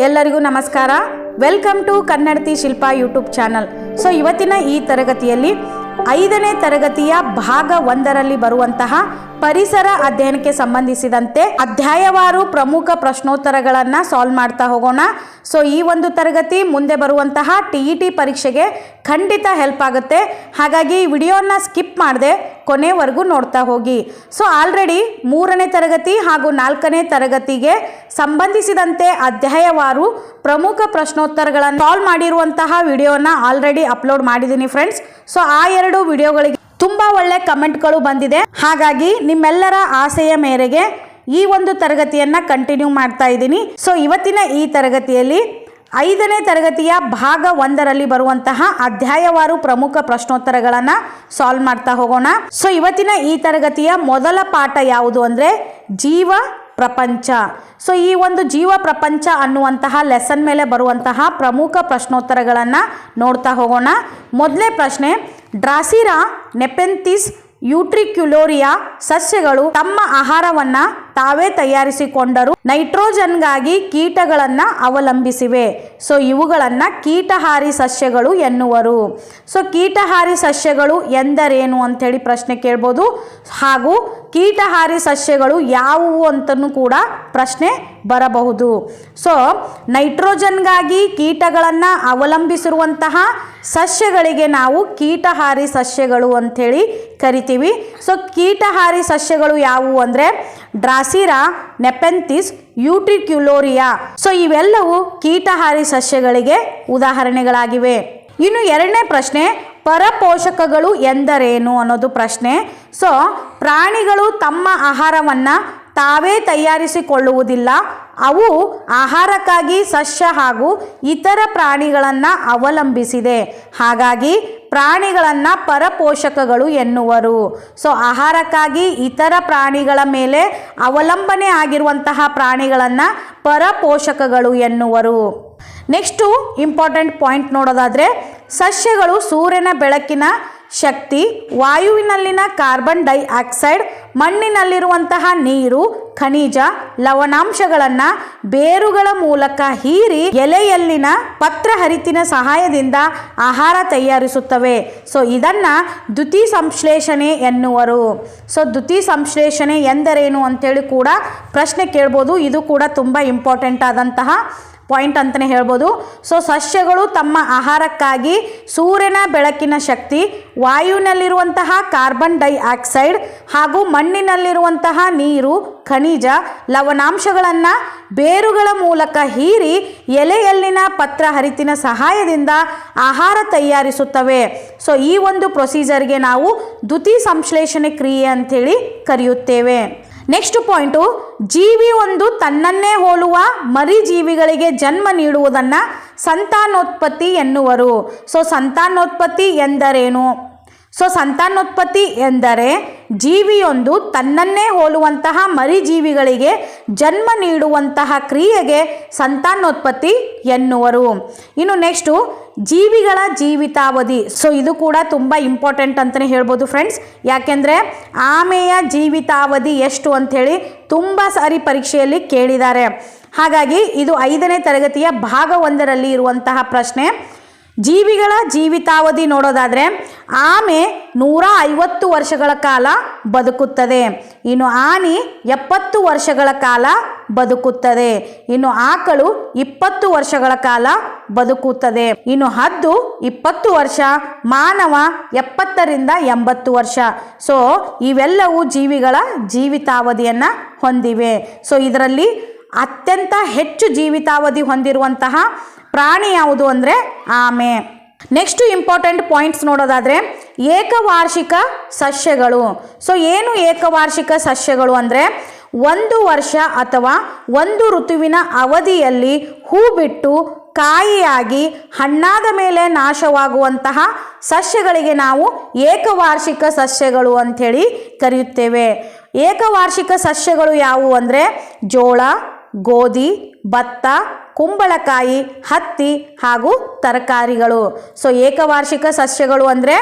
ಎಲ್ಲರಿಗೂ ನಮಸ್ಕಾರ. Welcome to Kannadathi Shilpa YouTube channel. So ಇವತ್ತಿನ ಈ ತರಗತಿಯಲ್ಲಿ 5ನೇ ತರಗತಿಯ ಭಾಗ 1ರಲ್ಲಿ ಬರುವಂತಹ ಪರಿಸರ ಅಧ್ಯಯನಕ್ಕೆ ಸಂಬಂಧಿಸಿದಂತೆ ಅಧ್ಯಾಯವಾರು ಪ್ರಮುಖ ಪ್ರಶ್ನೋತ್ತರಗಳನ್ನು ಸಾಲ್ವ್ ಮಾಡ್ತಾ ಹೋಗೋಣ. ಸೊ ಈ ಒಂದು ತರಗತಿ ಮುಂದೆ ಬರುವಂತಹ TET ಪರೀಕ್ಷೆಗೆ ಖಂಡಿತ ಹೆಲ್ಪ್ ಆಗುತ್ತೆ. ಹಾಗಾಗಿ ಈ ವಿಡಿಯೋನ ಸ್ಕಿಪ್ ಮಾಡದೆ ಕೊನೆವರೆಗೂ ನೋಡ್ತಾ ಹೋಗಿ. ಸೊ ಆಲ್ರೆಡಿ 3ನೇ ತರಗತಿ ಹಾಗೂ 4ನೇ ತರಗತಿಗೆ ಸಂಬಂಧಿಸಿದಂತೆ ಅಧ್ಯಾಯವಾರು ಪ್ರಮುಖ ಪ್ರಶ್ನೋತ್ತರಗಳನ್ನು ಸಾಲ್ವ್ ಮಾಡಿರುವಂತಹ ವಿಡಿಯೋನ ಆಲ್ರೆಡಿ ಅಪ್ಲೋಡ್ ಮಾಡಿದ್ದೀನಿ ಫ್ರೆಂಡ್ಸ್. ಸೊ ಆ 2 ವಿಡಿಯೋಗಳಿಗೆ ತುಂಬ ಒಳ್ಳೆ ಕಮೆಂಟ್ಗಳು ಬಂದಿದೆ. ಹಾಗಾಗಿ ನಿಮ್ಮೆಲ್ಲರ ಆಸೆಯ ಮೇರೆಗೆ ಈ ಒಂದು ತರಗತಿಯನ್ನು ಕಂಟಿನ್ಯೂ ಮಾಡ್ತಾ ಇದ್ದೀನಿ. ಸೊ ಇವತ್ತಿನ ಈ ತರಗತಿಯಲ್ಲಿ 5ನೇ ತರಗತಿಯ ಭಾಗ 1ರಲ್ಲಿ ಬರುವಂತಹ ಅಧ್ಯಾಯವಾರು ಪ್ರಮುಖ ಪ್ರಶ್ನೋತ್ತರಗಳನ್ನು ಸಾಲ್ವ್ ಮಾಡ್ತಾ ಹೋಗೋಣ. ಸೊ ಇವತ್ತಿನ ಈ ತರಗತಿಯ ಮೊದಲ ಪಾಠ ಯಾವುದು ಅಂದರೆ ಜೀವ ಪ್ರಪಂಚ. ಸೊ ಈ ಒಂದು ಜೀವ ಪ್ರಪಂಚ ಅನ್ನುವಂತಹ ಲೆಸನ್ ಮೇಲೆ ಬರುವಂತಹ ಪ್ರಮುಖ ಪ್ರಶ್ನೋತ್ತರಗಳನ್ನು ನೋಡ್ತಾ ಹೋಗೋಣ. ಮೊದಲನೇ ಪ್ರಶ್ನೆ, ಡ್ರಾಸಿರಾ ನೆಪೆಂಥಿಸ್ ಯೂಟ್ರಿಕ್ಯುಲೋರಿಯಾ ಸಸ್ಯಗಳು ತಮ್ಮ ಆಹಾರವನ್ನು ತಾವೇ ತಯಾರಿಸಿಕೊಂಡರು ನೈಟ್ರೋಜನ್ಗಾಗಿ ಕೀಟಗಳನ್ನು ಅವಲಂಬಿಸಿವೆ. ಸೊ ಇವುಗಳನ್ನು ಕೀಟಹಾರಿ ಸಸ್ಯಗಳು ಎನ್ನುವರು. ಸೊ ಕೀಟಹಾರಿ ಸಸ್ಯಗಳು ಎಂದರೇನು ಅಂಥೇಳಿ ಪ್ರಶ್ನೆ ಕೇಳ್ಬೋದು. ಹಾಗೂ ಕೀಟಹಾರಿ ಸಸ್ಯಗಳು ಯಾವುವು ಅಂತಲೂ ಕೂಡ ಪ್ರಶ್ನೆ ಬರಬಹುದು. ಸೊ ನೈಟ್ರೋಜನ್ಗಾಗಿ ಕೀಟಗಳನ್ನು ಅವಲಂಬಿಸಿರುವಂತಹ ಸಸ್ಯಗಳಿಗೆ ನಾವು ಕೀಟಹಾರಿ ಸಸ್ಯಗಳು ಅಂಥೇಳಿ ಕರಿತೀವಿ. ಸೊ ಕೀಟಹಾರಿ ಸಸ್ಯಗಳು ಯಾವುವು ಅಂದರೆ ಡ್ರಾಸಿರಾ ನೆಪೆಂಥಿಸ್ ಯೂಟ್ರಿಕ್ಯುಲೋರಿಯಾ. ಸೊ ಇವೆಲ್ಲವೂ ಕೀಟಹಾರಿ ಸಸ್ಯಗಳಿಗೆ ಉದಾಹರಣೆಗಳಾಗಿವೆ. ಇನ್ನು 2ನೇ ಪ್ರಶ್ನೆ, ಪರಪೋಷಕಗಳು ಎಂದರೇನು ಅನ್ನೋದು ಪ್ರಶ್ನೆ. ಸೊ ಪ್ರಾಣಿಗಳು ತಮ್ಮ ಆಹಾರವನ್ನು ತಾವೇ ತಯಾರಿಸಿಕೊಳ್ಳುವುದಿಲ್ಲ. ಅವು ಆಹಾರಕ್ಕಾಗಿ ಸಸ್ಯ ಹಾಗೂ ಇತರ ಪ್ರಾಣಿಗಳನ್ನು ಅವಲಂಬಿಸಿದೆ. ಹಾಗಾಗಿ ಪ್ರಾಣಿಗಳನ್ನು ಪರಪೋಷಕಗಳು ಎನ್ನುವರು. ಸೊ ಆಹಾರಕ್ಕಾಗಿ ಇತರ ಪ್ರಾಣಿಗಳ ಮೇಲೆ ಅವಲಂಬನೆ ಆಗಿರುವಂತಹ ಪ್ರಾಣಿಗಳನ್ನು ಪರಪೋಷಕಗಳು ಎನ್ನುವರು. ನೆಕ್ಸ್ಟು ಇಂಪಾರ್ಟೆಂಟ್ ಪಾಯಿಂಟ್ ನೋಡೋದಾದರೆ, ಸಸ್ಯಗಳು ಸೂರ್ಯನ ಬೆಳಕಿನ ಶಕ್ತಿ, ವಾಯುವಿನಲ್ಲಿನ ಕಾರ್ಬನ್ ಡೈಆಕ್ಸೈಡ್, ಮಣ್ಣಿನಲ್ಲಿರುವಂತಹ ನೀರು, ಖನಿಜ, ಲವಣಾಂಶಗಳನ್ನು ಬೇರುಗಳ ಮೂಲಕ ಹೀರಿ ಎಲೆಯಲ್ಲಿನ ಪತ್ರಹರಿತಿನ ಸಹಾಯದಿಂದ ಆಹಾರ ತಯಾರಿಸುತ್ತವೆ. ಸೊ ಇದನ್ನು ದ್ಯುತಿ ಸಂಶ್ಲೇಷಣೆ ಎನ್ನುವರು. ಸೊ ದ್ಯುತಿ ಸಂಶ್ಲೇಷಣೆ ಎಂದರೇನು ಅಂತೇಳಿ ಕೂಡ ಪ್ರಶ್ನೆ ಕೇಳ್ಬೋದು. ಇದು ಕೂಡ ತುಂಬ ಇಂಪಾರ್ಟೆಂಟ್ ಆದಂತಹ ಪಾಯಿಂಟ್ ಅಂತಲೇ ಹೇಳ್ಬೋದು. ಸೊ ಸಸ್ಯಗಳು ತಮ್ಮ ಆಹಾರಕ್ಕಾಗಿ ಸೂರ್ಯನ ಬೆಳಕಿನ ಶಕ್ತಿ, ವಾಯುವಿನಲ್ಲಿರುವಂತಹ ಕಾರ್ಬನ್ ಡೈಆಕ್ಸೈಡ್ ಹಾಗೂ ಮಣ್ಣಿನಲ್ಲಿರುವಂತಹ ನೀರು, ಖನಿಜ, ಲವಣಾಂಶಗಳನ್ನು ಬೇರುಗಳ ಮೂಲಕ ಹೀರಿ ಎಲೆಯಲ್ಲಿನ ಪತ್ರಹರಿತಿನ ಸಹಾಯದಿಂದ ಆಹಾರ ತಯಾರಿಸುತ್ತವೆ. ಸೊ ಈ ಒಂದು ಪ್ರೊಸೀಜರ್ಗೆ ನಾವು ದ್ಯುತಿ ಸಂಶ್ಲೇಷಣೆ ಕ್ರಿಯೆ ಅಂಥೇಳಿ ಕರೆಯುತ್ತೇವೆ. ನೆಕ್ಸ್ಟ್ ಪಾಯಿಂಟು, ಜೀವಿ ಒಂದು ತನ್ನನ್ನೇ ಹೋಲುವ ಮರಿ ಜೀವಿಗಳಿಗೆ ಜನ್ಮ ನೀಡುವುದನ್ನು ಸಂತಾನೋತ್ಪತ್ತಿ ಎನ್ನುವರು. ಸೊ ಸಂತಾನೋತ್ಪತ್ತಿ ಎಂದರೇನು? ಸೊ ಸಂತಾನೋತ್ಪತ್ತಿ ಎಂದರೆ ಜೀವಿಯೊಂದು ತನ್ನನ್ನೇ ಹೋಲುವಂತಹ ಮರಿಜೀವಿಗಳಿಗೆ ಜನ್ಮ ನೀಡುವಂತಹ ಕ್ರಿಯೆಗೆ ಸಂತಾನೋತ್ಪತ್ತಿ ಎನ್ನುವರು. ಇನ್ನು ನೆಕ್ಸ್ಟು ಜೀವಿಗಳ ಜೀವಿತಾವಧಿ. ಸೊ ಇದು ಕೂಡ ತುಂಬ ಇಂಪಾರ್ಟೆಂಟ್ ಅಂತಲೇ ಹೇಳ್ಬೋದು ಫ್ರೆಂಡ್ಸ್. ಯಾಕೆಂದರೆ ಆಮೆಯ ಜೀವಿತಾವಧಿ ಎಷ್ಟು ಅಂಥೇಳಿ ತುಂಬ ಸಾರಿ ಪರೀಕ್ಷೆಯಲ್ಲಿ ಕೇಳಿದ್ದಾರೆ. ಹಾಗಾಗಿ ಇದು 5ನೇ ತರಗತಿಯ ಭಾಗ 1ರಲ್ಲಿ ಇರುವಂತಹ ಪ್ರಶ್ನೆ. ಜೀವಿಗಳ ಜೀವಿತಾವಧಿ ನೋಡೋದಾದರೆ ಆಮೆ 150 ವರ್ಷಗಳ ಕಾಲ ಬದುಕುತ್ತದೆ. ಇನ್ನು ಆನೆ 70 ವರ್ಷಗಳ ಕಾಲ ಬದುಕುತ್ತದೆ. ಇನ್ನು ಆಕಳು 20 ವರ್ಷಗಳ ಕಾಲ ಬದುಕುತ್ತದೆ. ಇನ್ನು ಹದ್ದು 20 ವರ್ಷ, ಮಾನವ 70ರಿಂದ 80 ವರ್ಷ. ಸೊ ಇವೆಲ್ಲವೂ ಜೀವಿಗಳ ಜೀವಿತಾವಧಿಯನ್ನು ಹೊಂದಿವೆ. ಸೊ ಇದರಲ್ಲಿ ಅತ್ಯಂತ ಹೆಚ್ಚು ಜೀವಿತಾವಧಿ ಹೊಂದಿರುವಂತಹ ಪ್ರಾಣಿ ಯಾವುದು ಅಂದರೆ ಆಮೆ. ನೆಕ್ಸ್ಟ್ ಇಂಪಾರ್ಟೆಂಟ್ ಪಾಯಿಂಟ್ಸ್ ನೋಡೋದಾದರೆ ಏಕವಾರ್ಷಿಕ ಸಸ್ಯಗಳು. ಸೊ ಏನು ಏಕವಾರ್ಷಿಕ ಸಸ್ಯಗಳು ಅಂದರೆ 1 ವರ್ಷ ಅಥವಾ 1 ಋತುವಿನ ಅವಧಿಯಲ್ಲಿ ಹೂ ಬಿಟ್ಟು ಕಾಯಿಯಾಗಿ ಹಣ್ಣಾದ ಮೇಲೆ ನಾಶವಾಗುವಂತಹ ಸಸ್ಯಗಳಿಗೆ ನಾವು ಏಕವಾರ್ಷಿಕ ಸಸ್ಯಗಳು ಅಂಥೇಳಿ ಕರೆಯುತ್ತೇವೆ. ಏಕವಾರ್ಷಿಕ ಸಸ್ಯಗಳು ಯಾವುವು ಅಂದರೆ ಜೋಳ, ಗೋಧಿ, ಭತ್ತ, ಕುಂಬಳಕಾಯಿ, ಹತ್ತಿ ಹಾಗೂ ತರಕಾರಿಗಳು. ಸೊ ಏಕವಾರ್ಷಿಕ ಸಸ್ಯಗಳು ಅಂದರೆ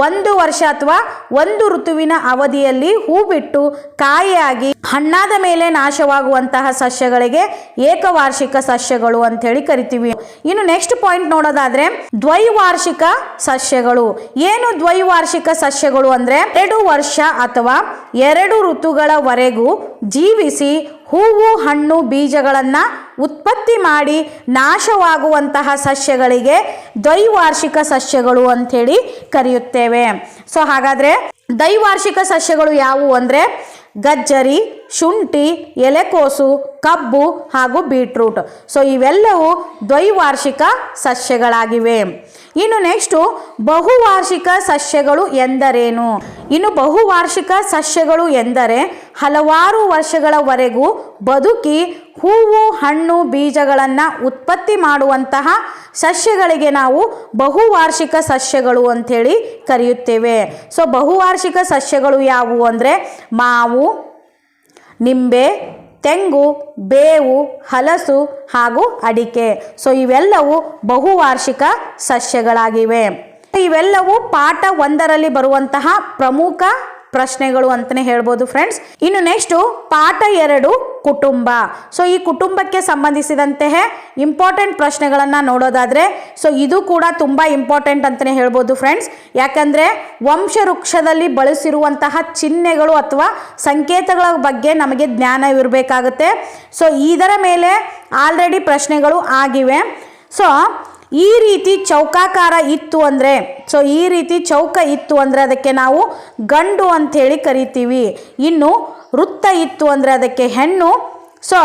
1 ವರ್ಷ ಅಥವಾ 1 ಋತುವಿನ ಅವಧಿಯಲ್ಲಿ ಹೂ ಬಿಟ್ಟು ಕಾಯಿಯಾಗಿ ಹಣ್ಣಾದ ಮೇಲೆ ನಾಶವಾಗುವಂತಹ ಸಸ್ಯಗಳಿಗೆ ಏಕವಾರ್ಷಿಕ ಸಸ್ಯಗಳು ಅಂತ ಹೇಳಿ ಕರಿತೀವಿ. ಇನ್ನು ನೆಕ್ಸ್ಟ್ ಪಾಯಿಂಟ್ ನೋಡೋದಾದ್ರೆ ದ್ವೈವಾರ್ಷಿಕ ಸಸ್ಯಗಳು. ಏನು ದ್ವೈವಾರ್ಷಿಕ ಸಸ್ಯಗಳು ಅಂದ್ರೆ 2 ವರ್ಷ ಅಥವಾ 2 ಋತುಗಳವರೆಗೂ ಜೀವಿಸಿ ಹೂವು, ಹಣ್ಣು, ಬೀಜಗಳನ್ನು ಉತ್ಪತ್ತಿ ಮಾಡಿ ನಾಶವಾಗುವಂತಹ ಸಸ್ಯಗಳಿಗೆ ದ್ವೈವಾರ್ಷಿಕ ಸಸ್ಯಗಳು ಅಂಥೇಳಿ ಕರೆಯುತ್ತೇವೆ. ಸೊ ಹಾಗಾದರೆ ದ್ವೈವಾರ್ಷಿಕ ಸಸ್ಯಗಳು ಯಾವುವು ಅಂದರೆ ಗಜ್ಜರಿ, ಶುಂಠಿ, ಎಲೆಕೋಸು, ಕಬ್ಬು ಹಾಗೂ ಬೀಟ್ರೂಟ್. ಸೊ ಇವೆಲ್ಲವೂ ದ್ವೈವಾರ್ಷಿಕ ಸಸ್ಯಗಳಾಗಿವೆ. ಇನ್ನು ನೆಕ್ಸ್ಟು ಬಹುವಾರ್ಷಿಕ ಸಸ್ಯಗಳು ಎಂದರೇನು? ಇನ್ನು ಬಹುವಾರ್ಷಿಕ ಸಸ್ಯಗಳು ಎಂದರೆ ಹಲವಾರು ವರ್ಷಗಳವರೆಗೂ ಬದುಕಿ ಹೂವು, ಹಣ್ಣು, ಬೀಜಗಳನ್ನು ಉತ್ಪತ್ತಿ ಮಾಡುವಂತಹ ಸಸ್ಯಗಳಿಗೆ ನಾವು ಬಹುವಾರ್ಷಿಕ ಸಸ್ಯಗಳು ಅಂಥೇಳಿ ಕರೆಯುತ್ತೇವೆ. ಸೊ ಬಹುವಾರ್ಷಿಕ ಸಸ್ಯಗಳು ಯಾವುವು ಅಂದರೆ ಮಾವು, ನಿಂಬೆ, ತೆಂಗು, ಬೇವು, ಹಲಸು ಹಾಗೂ ಅಡಿಕೆ. ಸೊ ಇವೆಲ್ಲವೂ ಬಹುವಾರ್ಷಿಕ ಸಸ್ಯಗಳಾಗಿವೆ. ಇವೆಲ್ಲವೂ ಪಾಠ 1ರಲ್ಲಿ ಬರುವಂತಹ ಪ್ರಮುಖ ಪ್ರಶ್ನೆಗಳು ಅಂತಲೇ ಹೇಳ್ಬೋದು ಫ್ರೆಂಡ್ಸ್. ಇನ್ನು ನೆಕ್ಸ್ಟು ಪಾಠ 2 ಕುಟುಂಬ. ಸೊ ಈ ಕುಟುಂಬಕ್ಕೆ ಸಂಬಂಧಿಸಿದಂತೆ ಇಂಪಾರ್ಟೆಂಟ್ ಪ್ರಶ್ನೆಗಳನ್ನು ನೋಡೋದಾದರೆ ಸೊ ಇದು ಕೂಡ ತುಂಬ ಇಂಪಾರ್ಟೆಂಟ್ ಅಂತಲೇ ಹೇಳ್ಬೋದು ಫ್ರೆಂಡ್ಸ್. ಯಾಕಂದರೆ ವಂಶವೃಕ್ಷದಲ್ಲಿ ಬಳಸಿರುವಂತಹ ಚಿಹ್ನೆಗಳು ಅಥವಾ ಸಂಕೇತಗಳ ಬಗ್ಗೆ ನಮಗೆ ಜ್ಞಾನವಿರಬೇಕಾಗುತ್ತೆ. ಸೊ ಇದರ ಮೇಲೆ ಆಲ್ರೆಡಿ ಪ್ರಶ್ನೆಗಳು ಆಗಿವೆ. ಸೊ ಈ ರೀತಿ ಚೌಕಾಕಾರ ಇತ್ತು ಅಂದರೆ ಈ ರೀತಿ ಚೌಕ ಇತ್ತು ಅಂದರೆ ಅದಕ್ಕೆ ನಾವು ಗಂಡು ಅಂಥೇಳಿ ಕರಿತೀವಿ. ಇನ್ನು ವೃತ್ತ ಇತ್ತು ಅಂದರೆ ಅದಕ್ಕೆ ಹೆಣ್ಣು. ಸೊ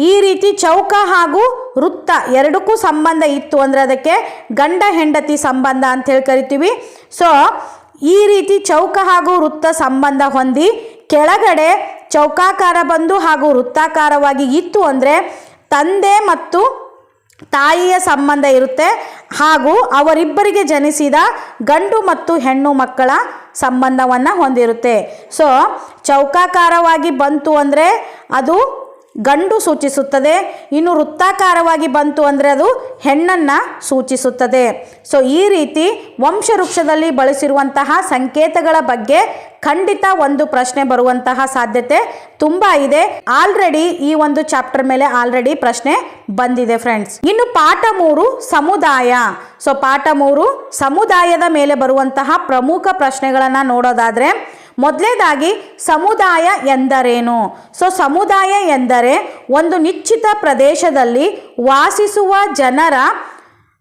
ಈ ರೀತಿ ಚೌಕ ಹಾಗೂ ವೃತ್ತ ಎರಡಕ್ಕೂ ಸಂಬಂಧ ಇತ್ತು ಅಂದರೆ ಅದಕ್ಕೆ ಗಂಡ ಹೆಂಡತಿ ಸಂಬಂಧ ಅಂಥೇಳಿ ಕರಿತೀವಿ. ಸೊ ಈ ರೀತಿ ಚೌಕ ಹಾಗೂ ವೃತ್ತ ಸಂಬಂಧ ಹೊಂದಿ ಕೆಳಗಡೆ ಚೌಕಾಕಾರ ಬಂದು ಹಾಗೂ ವೃತ್ತಾಕಾರವಾಗಿ ಇತ್ತು ಅಂದರೆ ತಂದೆ ಮತ್ತು ತಾಯಿಯ ಸಂಬಂಧ ಇರುತ್ತೆ ಹಾಗೂ ಅವರಿಬ್ಬರಿಗೆ ಜನಿಸಿದ ಗಂಡು ಮತ್ತು ಹೆಣ್ಣು ಮಕ್ಕಳ ಸಂಬಂಧವನ್ನು ಹೊಂದಿರುತ್ತೆ. ಸೊ ಚೌಕಾಕಾರವಾಗಿ ಬಂತು ಅಂದರೆ ಅದು ಗಂಡು ಸೂಚಿಸುತ್ತದೆ. ಇನ್ನು ವೃತ್ತಾಕಾರವಾಗಿ ಬಂತು ಅಂದರೆ ಅದು ಹೆಣ್ಣನ್ನು ಸೂಚಿಸುತ್ತದೆ. ಸೊ ಈ ರೀತಿ ವಂಶವೃಕ್ಷದಲ್ಲಿ ಬಳಸಿರುವಂತಹ ಸಂಕೇತಗಳ ಬಗ್ಗೆ ಖಂಡಿತ ಒಂದು ಪ್ರಶ್ನೆ ಬರುವಂತಹ ಸಾಧ್ಯತೆ ತುಂಬ ಇದೆ. ಆಲ್ರೆಡಿ ಈ ಒಂದು ಚಾಪ್ಟರ್ ಮೇಲೆ ಆಲ್ರೆಡಿ ಪ್ರಶ್ನೆ ಬಂದಿದೆ ಫ್ರೆಂಡ್ಸ್. ಇನ್ನು ಪಾಠ 3 ಸಮುದಾಯ. ಸೊ ಪಾಠ 3 ಸಮುದಾಯದ ಮೇಲೆ ಬರುವಂತಹ ಪ್ರಮುಖ ಪ್ರಶ್ನೆಗಳನ್ನು ನೋಡೋದಾದರೆ ಮೊದಲನೇದಾಗಿ ಸಮುದಾಯ ಎಂದರೇನು? ಸೊ ಸಮುದಾಯ ಎಂದರೆ ಒಂದು ನಿಶ್ಚಿತ ಪ್ರದೇಶದಲ್ಲಿ ವಾಸಿಸುವ ಜನರ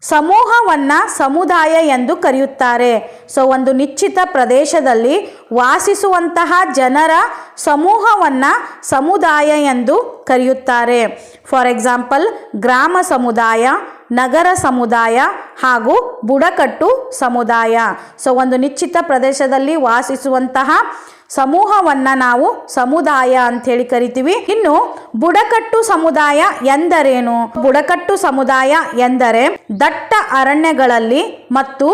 ಸಮೂಹವನ್ನು ಸಮುದಾಯ ಎಂದು ಕರೆಯುತ್ತಾರೆ. ಸೊ ಒಂದು ನಿಶ್ಚಿತ ಪ್ರದೇಶದಲ್ಲಿ ವಾಸಿಸುವಂತಹ ಜನರ ಸಮೂಹವನ್ನು ಸಮುದಾಯ ಎಂದು ಕರೆಯುತ್ತಾರೆ. ಫಾರ್ ಎಕ್ಸಾಂಪಲ್ ಗ್ರಾಮ ಸಮುದಾಯ, ನಗರ ಸಮುದಾಯ ಹಾಗೂ ಬುಡಕಟ್ಟು ಸಮುದಾಯ. ಸೊ ಒಂದು ನಿಶ್ಚಿತ ಪ್ರದೇಶದಲ್ಲಿ ವಾಸಿಸುವಂತಹ ಸಮೂಹವನ್ನು ನಾವು ಸಮುದಾಯ ಅಂಥೇಳಿ ಕರಿತೀವಿ. ಇನ್ನು ಬುಡಕಟ್ಟು ಸಮುದಾಯ ಎಂದರೇನು? ಬುಡಕಟ್ಟು ಸಮುದಾಯ ಎಂದರೆ ದಟ್ಟ ಅರಣ್ಯಗಳಲ್ಲಿ ಮತ್ತು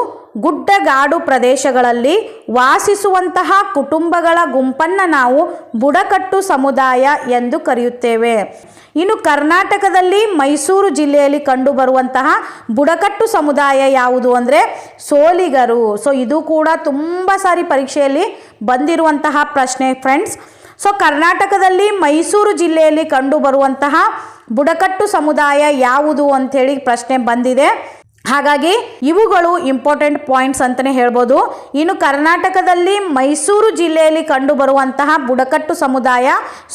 ಗುಡ್ಡಗಾಡು ಪ್ರದೇಶಗಳಲ್ಲಿ ವಾಸಿಸುವಂತಹ ಕುಟುಂಬಗಳ ಗುಂಪನ್ನು ನಾವು ಬುಡಕಟ್ಟು ಸಮುದಾಯ ಎಂದು ಕರೆಯುತ್ತೇವೆ. ಇನ್ನು ಕರ್ನಾಟಕದಲ್ಲಿ ಮೈಸೂರು ಜಿಲ್ಲೆಯಲ್ಲಿ ಕಂಡುಬರುವಂತಹ ಬುಡಕಟ್ಟು ಸಮುದಾಯ ಯಾವುದು ಅಂದರೆ ಸೋಲಿಗರು. ಸೊ ಇದು ಕೂಡ ತುಂಬ ಸಾರಿ ಪರೀಕ್ಷೆಯಲ್ಲಿ ಬಂದಿರುವಂತಹ ಪ್ರಶ್ನೆ ಫ್ರೆಂಡ್ಸ್. ಸೊ ಕರ್ನಾಟಕದಲ್ಲಿ ಮೈಸೂರು ಜಿಲ್ಲೆಯಲ್ಲಿ ಕಂಡುಬರುವಂತಹ ಬುಡಕಟ್ಟು ಸಮುದಾಯ ಯಾವುದು ಅಂಥೇಳಿ ಪ್ರಶ್ನೆ ಬಂದಿದೆ. ಹಾಗಾಗಿ ಇವುಗಳು ಇಂಪಾರ್ಟೆಂಟ್ ಪಾಯಿಂಟ್ಸ್ ಅಂತಲೇ ಹೇಳ್ಬೋದು. ಇನ್ನು ಕರ್ನಾಟಕದಲ್ಲಿ ಮೈಸೂರು ಜಿಲ್ಲೆಯಲ್ಲಿ ಕಂಡುಬರುವಂತಹ ಬುಡಕಟ್ಟು ಸಮುದಾಯ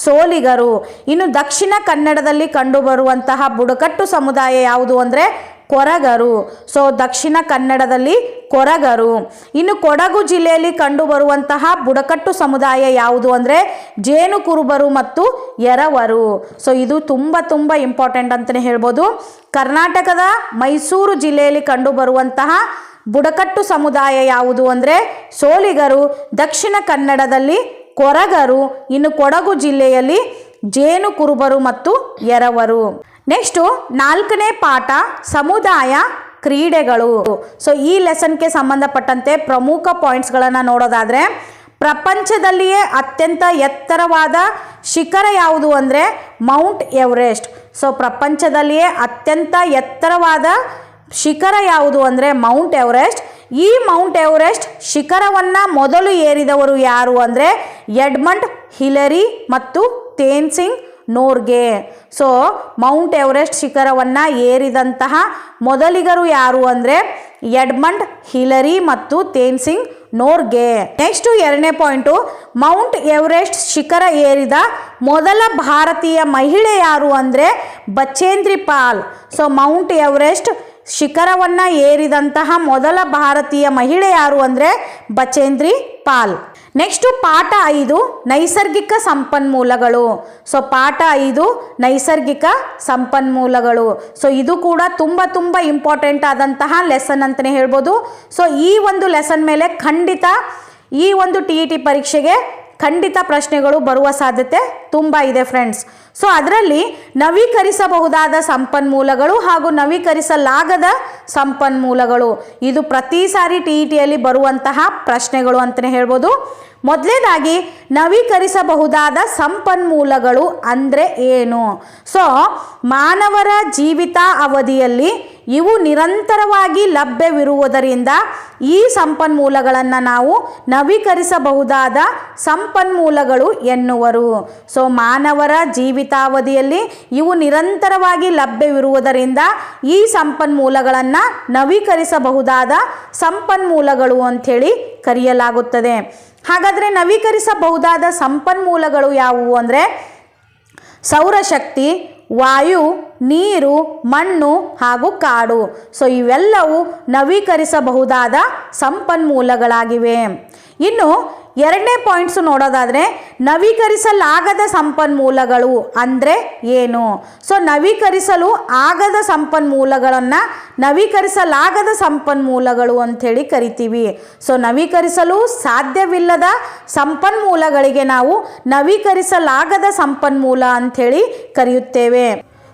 ಸೋಲಿಗರು. ಇನ್ನು ದಕ್ಷಿಣ ಕನ್ನಡದಲ್ಲಿ ಕಂಡುಬರುವಂತಹ ಬುಡಕಟ್ಟು ಸಮುದಾಯ ಯಾವುದು ಅಂದರೆ ಕೊರಗರು. ಸೊ ದಕ್ಷಿಣ ಕನ್ನಡದಲ್ಲಿ ಕೊರಗರು. ಇನ್ನು ಕೊಡಗು ಜಿಲ್ಲೆಯಲ್ಲಿ ಕಂಡುಬರುವಂತಹ ಬುಡಕಟ್ಟು ಸಮುದಾಯ ಯಾವುದು ಅಂದರೆ ಜೇನು ಕುರುಬರು ಮತ್ತು ಎರವರು. ಸೊ ಇದು ತುಂಬ ಇಂಪಾರ್ಟೆಂಟ್ ಅಂತಲೇ ಹೇಳ್ಬೋದು. ಕರ್ನಾಟಕದ ಮೈಸೂರು ಜಿಲ್ಲೆಯಲ್ಲಿ ಕಂಡುಬರುವಂತಹ ಬುಡಕಟ್ಟು ಸಮುದಾಯ ಯಾವುದು ಅಂದರೆ ಸೋಲಿಗರು, ದಕ್ಷಿಣ ಕನ್ನಡದಲ್ಲಿ ಕೊರಗರು, ಇನ್ನು ಕೊಡಗು ಜಿಲ್ಲೆಯಲ್ಲಿ ಜೇನು ಕುರುಬರು ಮತ್ತು ಎರವರು. ನೆಕ್ಸ್ಟು 4ನೇ ಪಾಠ ಸಮುದಾಯ ಕ್ರೀಡೆಗಳು. ಸೊ ಈ ಲೆಸನ್ಗೆ ಸಂಬಂಧಪಟ್ಟಂತೆ ಪ್ರಮುಖ ಪಾಯಿಂಟ್ಸ್ಗಳನ್ನು ನೋಡೋದಾದರೆ ಪ್ರಪಂಚದಲ್ಲಿಯೇ ಅತ್ಯಂತ ಎತ್ತರವಾದ ಶಿಖರ ಯಾವುದು ಅಂದರೆ ಮೌಂಟ್ ಎವರೆಸ್ಟ್. ಸೊ ಪ್ರಪಂಚದಲ್ಲಿಯೇ ಅತ್ಯಂತ ಎತ್ತರವಾದ ಶಿಖರ ಯಾವುದು ಅಂದರೆ ಮೌಂಟ್ ಎವರೆಸ್ಟ್. ಈ ಮೌಂಟ್ ಎವರೆಸ್ಟ್ ಶಿಖರವನ್ನು ಮೊದಲು ಏರಿದವರು ಯಾರು ಅಂದರೆ ಎಡ್ಮಂಡ್ ಹಿಲರಿ ಮತ್ತು Tenzing Norgay. So Mount Everest ಶಿಖರವನ್ನು ಏರಿದಂತಹ ಮೊದಲಿಗರು ಯಾರು ಅಂದರೆ ಎಡ್ಮಂಡ್ ಹಿಲರಿ ಮತ್ತು ತೇನ್ಸಿಂಗ್ ನೋರ್ಗೆ. ನೆಕ್ಸ್ಟು 2ನೇ ಪಾಯಿಂಟು, ಮೌಂಟ್ ಎವರೆಸ್ಟ್ ಶಿಖರ ಏರಿದ ಮೊದಲ ಭಾರತೀಯ ಮಹಿಳೆ ಯಾರು ಅಂದರೆ Bachendri Pal. So Mount Everest ಶಿಖರವನ್ನು ಏರಿದಂತಹ ಮೊದಲ ಭಾರತೀಯ ಮಹಿಳೆ ಯಾರು ಅಂದರೆ ಬಚೇಂದ್ರಿ ಪಾಲ್. ನೆಕ್ಸ್ಟು ಪಾಠ 5 ನೈಸರ್ಗಿಕ ಸಂಪನ್ಮೂಲಗಳು. ಸೊ ಪಾಠ 5 ನೈಸರ್ಗಿಕ ಸಂಪನ್ಮೂಲಗಳು. ಸೊ ಇದು ಕೂಡ ತುಂಬ ಇಂಪಾರ್ಟೆಂಟ್ ಆದಂತಹ ಲೆಸನ್ ಅಂತಲೇ ಹೇಳ್ಬೋದು. ಸೊ ಈ ಒಂದು ಲೆಸನ್ ಮೇಲೆ ಖಂಡಿತ ಈ ಒಂದು TET ಪರೀಕ್ಷೆಗೆ ಖಂಡಿತ ಪ್ರಶ್ನೆಗಳು ಬರುವ ಸಾಧ್ಯತೆ ತುಂಬ ಇದೆ ಫ್ರೆಂಡ್ಸ್. ಸೊ ಅದರಲ್ಲಿ ನವೀಕರಿಸಬಹುದಾದ ಸಂಪನ್ಮೂಲಗಳು ಹಾಗೂ ನವೀಕರಿಸಲಾಗದ ಸಂಪನ್ಮೂಲಗಳು ಇದು ಪ್ರತಿ ಸಾರಿ TETಯಲ್ಲಿ ಬರುವಂತಹ ಪ್ರಶ್ನೆಗಳು ಅಂತಲೇ ಹೇಳ್ಬೋದು. ಮೊದಲನೇದಾಗಿ ನವೀಕರಿಸಬಹುದಾದ ಸಂಪನ್ಮೂಲಗಳು ಅಂದರೆ ಏನು? ಸೊ ಮಾನವರ ಜೀವಿತ ಅವಧಿಯಲ್ಲಿ ಇವು ನಿರಂತರವಾಗಿ ಲಭ್ಯವಿರುವುದರಿಂದ ಈ ಸಂಪನ್ಮೂಲಗಳನ್ನು ನಾವು ನವೀಕರಿಸಬಹುದಾದ ಸಂಪನ್ಮೂಲಗಳು ಎನ್ನುವರು. ಸೊ ಮಾನವರ ಜೀವಿತಾವಧಿಯಲ್ಲಿ ಇವು ನಿರಂತರವಾಗಿ ಲಭ್ಯವಿರುವುದರಿಂದ ಈ ಸಂಪನ್ಮೂಲಗಳನ್ನು ನವೀಕರಿಸಬಹುದಾದ ಸಂಪನ್ಮೂಲಗಳು ಅಂಥೇಳಿ ಕರೆಯಲಾಗುತ್ತದೆ. ಹಾಗಾದರೆ ನವೀಕರಿಸಬಹುದಾದ ಸಂಪನ್ಮೂಲಗಳು ಯಾವುವು ಅಂದರೆ ಸೌರಶಕ್ತಿ, ವಾಯು, ನೀರು, ಮಣ್ಣು ಹಾಗೂ ಕಾಡು. ಸೊ ಇವೆಲ್ಲವೂ ನವೀಕರಿಸಬಹುದಾದ ಸಂಪನ್ಮೂಲಗಳಾಗಿವೆ. ಇನ್ನು 2ನೇ ಪಾಯಿಂಟ್ಸು ನೋಡೋದಾದರೆ ನವೀಕರಿಸಲಾಗದ ಸಂಪನ್ಮೂಲಗಳು ಅಂದರೆ ಏನು? ಸೊ ನವೀಕರಿಸಲು ಆಗದ ಸಂಪನ್ಮೂಲಗಳನ್ನು ನವೀಕರಿಸಲಾಗದ ಸಂಪನ್ಮೂಲಗಳು ಅಂಥೇಳಿ ಕರಿತೀವಿ. ಸೊ ನವೀಕರಿಸಲು ಸಾಧ್ಯವಿಲ್ಲದ ಸಂಪನ್ಮೂಲಗಳಿಗೆ ನಾವು ನವೀಕರಿಸಲಾಗದ ಸಂಪನ್ಮೂಲ ಅಂಥೇಳಿ ಕರೆಯುತ್ತೇವೆ.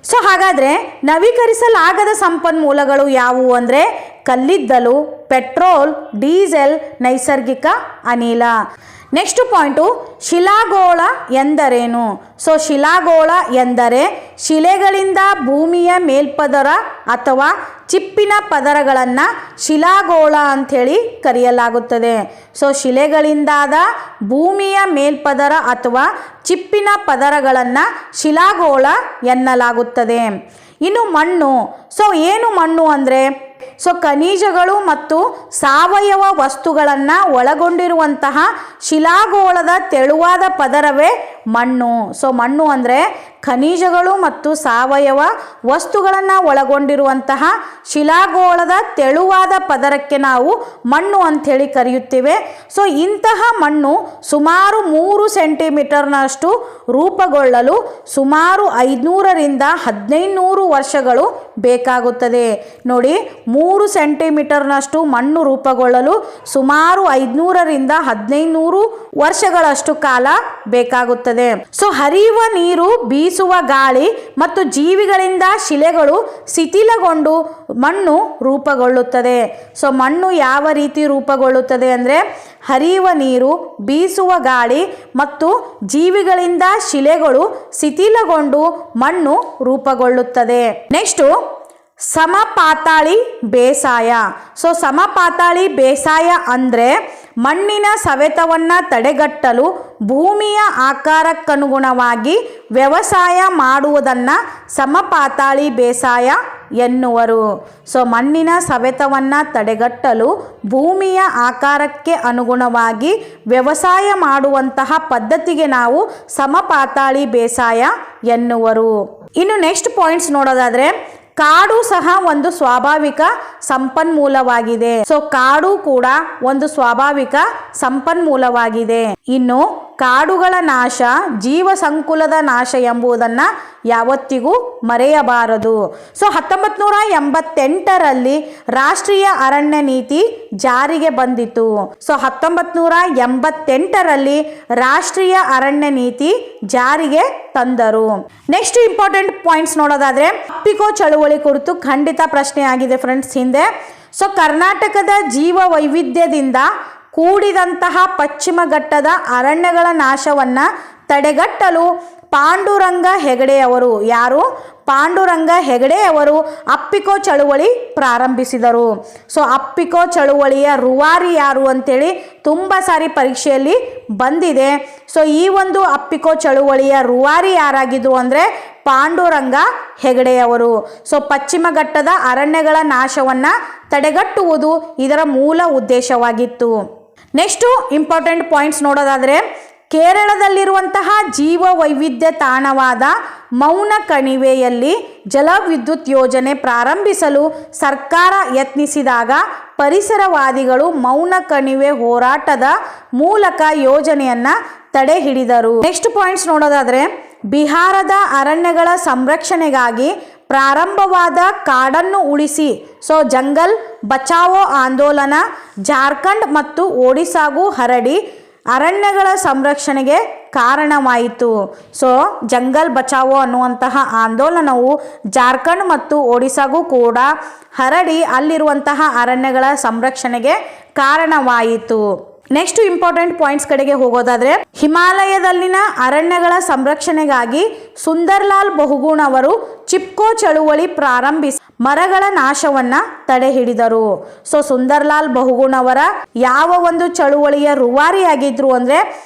ಸೊ ಹಾಗಾದರೆ ನವೀಕರಿಸಲಾಗದ ಸಂಪನ್ಮೂಲಗಳು ಯಾವುವು ಅಂದರೆ ಕಲ್ಲಿದ್ದಲು, ಪೆಟ್ರೋಲ್, ಡೀಸೆಲ್, ನೈಸರ್ಗಿಕ ಅನಿಲ. ನೆಕ್ಸ್ಟ್ ಪಾಯಿಂಟು ಶಿಲಾಗೋಳ ಎಂದರೇನು? ಸೊ ಶಿಲಾಗೋಳ ಎಂದರೆ ಶಿಲೆಗಳಿಂದ ಭೂಮಿಯ ಮೇಲ್ಪದರ ಅಥವಾ ಚಿಪ್ಪಿನ ಪದರಗಳನ್ನು ಶಿಲಾಗೋಳ ಅಂಥೇಳಿ ಕರೆಯಲಾಗುತ್ತದೆ. ಸೊ ಶಿಲೆಗಳಿಂದಾದ ಭೂಮಿಯ ಮೇಲ್ಪದರ ಅಥವಾ ಚಿಪ್ಪಿನ ಪದರಗಳನ್ನು ಶಿಲಾಗೋಳ ಎನ್ನಲಾಗುತ್ತದೆ. ಇನ್ನು ಮಣ್ಣು. ಸೊ ಏನು ಮಣ್ಣು ಅಂದರೆ ಸೊ ಖನಿಜಗಳು ಮತ್ತು ಸಾವಯವ ವಸ್ತುಗಳನ್ನು ಒಳಗೊಂಡಿರುವಂತಹ ಶಿಲಾಗೋಳದ ತೆಳುವಾದ ಪದರವೇ ಮಣ್ಣು. ಸೊ ಮಣ್ಣು ಅಂದರೆ ಖನಿಜಗಳು ಮತ್ತು ಸಾವಯವ ವಸ್ತುಗಳನ್ನು ಒಳಗೊಂಡಿರುವಂತಹ ಶಿಲಾಗೋಳದ ತೆಳುವಾದ ಪದರಕ್ಕೆ ನಾವು ಮಣ್ಣು ಅಂಥೇಳಿ ಕರೆಯುತ್ತೇವೆ. ಸೊ ಇಂತಹ ಮಣ್ಣು ಸುಮಾರು 3 ಸೆಂಟಿಮೀಟರ್ನಷ್ಟು ರೂಪುಗೊಳ್ಳಲು ಸುಮಾರು 500ರಿಂದ 1500 ವರ್ಷಗಳು ಬೇಕಾಗುತ್ತದೆ. ನೋಡಿ, 3 ಸೆಂಟಿಮೀಟರ್ನಷ್ಟು ಮಣ್ಣು ರೂಪುಗೊಳ್ಳಲು ಸುಮಾರು 500ರಿಂದ 1500 ವರ್ಷಗಳಷ್ಟು ಕಾಲ ಬೇಕಾಗುತ್ತದೆ. ಸೊ ಹರಿಯುವ ನೀರು, ಬೀಸುವ ಗಾಳಿ ಮತ್ತು ಜೀವಿಗಳಿಂದ ಶಿಲೆಗಳು ಶಿಥಿಲಗೊಂಡು ಮಣ್ಣು ರೂಪುಗೊಳ್ಳುತ್ತದೆ. ಸೊ ಮಣ್ಣು ಯಾವ ರೀತಿ ರೂಪುಗೊಳ್ಳುತ್ತದೆ ಅಂದರೆ ಹರಿಯುವ ನೀರು, ಬೀಸುವ ಗಾಳಿ ಮತ್ತು ಜೀವಿಗಳಿಂದ ಶಿಲೆಗಳು ಶಿಥಿಲಗೊಂಡು ಮಣ್ಣು ರೂಪುಗೊಳ್ಳುತ್ತದೆ. ನೆಕ್ಸ್ಟು ಸಮಪಾತಾಳಿ ಬೇಸಾಯ. ಸೊ ಸಮಪಾತಾಳಿ ಬೇಸಾಯ ಅಂದರೆ ಮಣ್ಣಿನ ಸವೆತವನ್ನು ತಡೆಗಟ್ಟಲು ಭೂಮಿಯ ಆಕಾರಕ್ಕನುಗುಣವಾಗಿ ವ್ಯವಸಾಯ ಮಾಡುವುದನ್ನು ಸಮಪಾತಾಳಿ ಬೇಸಾಯ ಎನ್ನುವರು. ಸೊ ಮಣ್ಣಿನ ಸವೆತವನ್ನು ತಡೆಗಟ್ಟಲು ಭೂಮಿಯ ಆಕಾರಕ್ಕೆ ಅನುಗುಣವಾಗಿ ವ್ಯವಸಾಯ ಮಾಡುವಂತಹ ಪದ್ಧತಿಗೆ ನಾವು ಸಮಪಾತಾಳಿ ಬೇಸಾಯ ಎನ್ನುವರು. ಇನ್ನು ನೆಕ್ಸ್ಟ್ ಪಾಯಿಂಟ್ಸ್ ನೋಡೋದಾದರೆ ಕಾಡು ಸಹ ಒಂದು ಸ್ವಾಭಾವಿಕ ಸಂಪನ್ಮೂಲವಾಗಿದೆ. ಸೊ ಕಾಡು ಕೂಡ ಒಂದು ಸ್ವಾಭಾವಿಕ ಸಂಪನ್ಮೂಲವಾಗಿದೆ. ಇನ್ನು ಕಾಡುಗಳ ನಾಶ ಜೀವ ಸಂಕುಲದ ನಾಶ ಎಂಬುದನ್ನು ಯಾವತ್ತಿಗೂ ಮರೆಯಬಾರದು. ಸೊ 1988ರಲ್ಲಿ ರಾಷ್ಟ್ರೀಯ ಅರಣ್ಯ ನೀತಿ ಜಾರಿಗೆ ಬಂದಿತು. ಸೊ 1988ರಲ್ಲಿ ರಾಷ್ಟ್ರೀಯ ಅರಣ್ಯ ನೀತಿ ಜಾರಿಗೆ ತಂದರು. ನೆಕ್ಸ್ಟ್ ಇಂಪಾರ್ಟೆಂಟ್ ಪಾಯಿಂಟ್ಸ್ ನೋಡೋದಾದ್ರೆ ಅಪ್ಪಿಕೋ ಚಳುವಳಿ ಕುರಿತು ಖಂಡಿತ ಪ್ರಶ್ನೆ ಆಗಿದೆ ಫ್ರೆಂಡ್ಸ್ ಹಿಂದೆ. ಸೊ ಕರ್ನಾಟಕದ ಜೀವ ವೈವಿಧ್ಯದಿಂದ ಕೂಡಿದಂತಹ ಪಶ್ಚಿಮ ಘಟ್ಟದ ಅರಣ್ಯಗಳ ನಾಶವನ್ನು ತಡೆಗಟ್ಟಲು ಪಾಂಡುರಂಗ ಹೆಗಡೆಯವರು. ಯಾರು? ಪಾಂಡುರಂಗ ಹೆಗಡೆಯವರು ಅಪ್ಪಿಕೋ ಚಳುವಳಿ ಪ್ರಾರಂಭಿಸಿದರು. ಸೊ ಅಪ್ಪಿಕೋ ಚಳುವಳಿಯ ರೂವಾರಿ ಯಾರು ಅಂತೇಳಿ ತುಂಬ ಸಾರಿ ಪರೀಕ್ಷೆಯಲ್ಲಿ ಬಂದಿದೆ. ಸೊ ಈ ಒಂದು ಅಪ್ಪಿಕೋ ಚಳುವಳಿಯ ರೂವಾರಿ ಯಾರಾಗಿದ್ರು ಅಂದರೆ ಪಾಂಡುರಂಗ ಹೆಗಡೆಯವರು. ಸೊ ಪಶ್ಚಿಮ ಘಟ್ಟದ ಅರಣ್ಯಗಳ ನಾಶವನ್ನು ತಡೆಗಟ್ಟುವುದು ಇದರ ಮೂಲ ಉದ್ದೇಶವಾಗಿತ್ತು. ನೆಕ್ಸ್ಟು ಇಂಪಾರ್ಟೆಂಟ್ ಪಾಯಿಂಟ್ಸ್ ನೋಡೋದಾದರೆ, ಕೇರಳದಲ್ಲಿರುವಂತಹ ಜೀವ ವೈವಿಧ್ಯ ತಾಣವಾದ ಮೌನ ಕಣಿವೆಯಲ್ಲಿ ಜಲವಿದ್ಯುತ್ ಯೋಜನೆ ಪ್ರಾರಂಭಿಸಲು ಸರ್ಕಾರ ಯತ್ನಿಸಿದಾಗ ಪರಿಸರವಾದಿಗಳು ಮೌನ ಕಣಿವೆ ಹೋರಾಟದ ಮೂಲಕ ಯೋಜನೆಯನ್ನು ತಡೆ ಹಿಡಿದರು. ನೆಕ್ಸ್ಟ್ ಪಾಯಿಂಟ್ಸ್ ನೋಡೋದಾದರೆ, ಬಿಹಾರದ ಅರಣ್ಯಗಳ ಸಂರಕ್ಷಣೆಗಾಗಿ ಪ್ರಾರಂಭವಾದ ಕಾಡನ್ನು ಉಳಿಸಿ ಸೊ ಜಂಗಲ್ ಬಚಾವೋ ಆಂದೋಲನ ಜಾರ್ಖಂಡ್ ಮತ್ತು ಒಡಿಸ್ಸಾಗೂ ಹರಡಿ ಅರಣ್ಯಗಳ ಸಂರಕ್ಷಣೆಗೆ ಕಾರಣವಾಯಿತು. ಸೊ ಜಂಗಲ್ ಬಚಾವೋ ಅನ್ನುವಂತಹ ಆಂದೋಲನವು ಜಾರ್ಖಂಡ್ ಮತ್ತು ಒಡಿಸ್ಸಾಗೂ ಕೂಡ ಹರಡಿ ಅಲ್ಲಿರುವಂತಹ ಅರಣ್ಯಗಳ ಸಂರಕ್ಷಣೆಗೆ ಕಾರಣವಾಯಿತು. ನೆಕ್ಸ್ಟ್ ಇಂಪಾರ್ಟೆಂಟ್ ಪಾಯಿಂಟ್ಸ್ ಕಡೆಗೆ ಹೋಗೋದಾದ್ರೆ, ಹಿಮಾಲಯದಲ್ಲಿನ ಅರಣ್ಯಗಳ ಸಂರಕ್ಷಣೆಗಾಗಿ ಸುಂದರ್ಲಾಲ್ ಬಹುಗುಣ್ ಅವರು ಚಿಪ್ಕೋ ಚಳುವಳಿ ಪ್ರಾರಂಭಿಸಿ ಮರಗಳ ನಾಶವನ್ನ ತಡೆ ಹಿಡಿದರು. ಸೊ ಸುಂದರ್ಲಾಲ್ ಬಹುಗುಣ್ ಅವರ ಯಾವ ಒಂದು ಚಳುವಳಿಯ ರೂವಾರಿಯಾಗಿದ್ರು ಅಂದ್ರೆ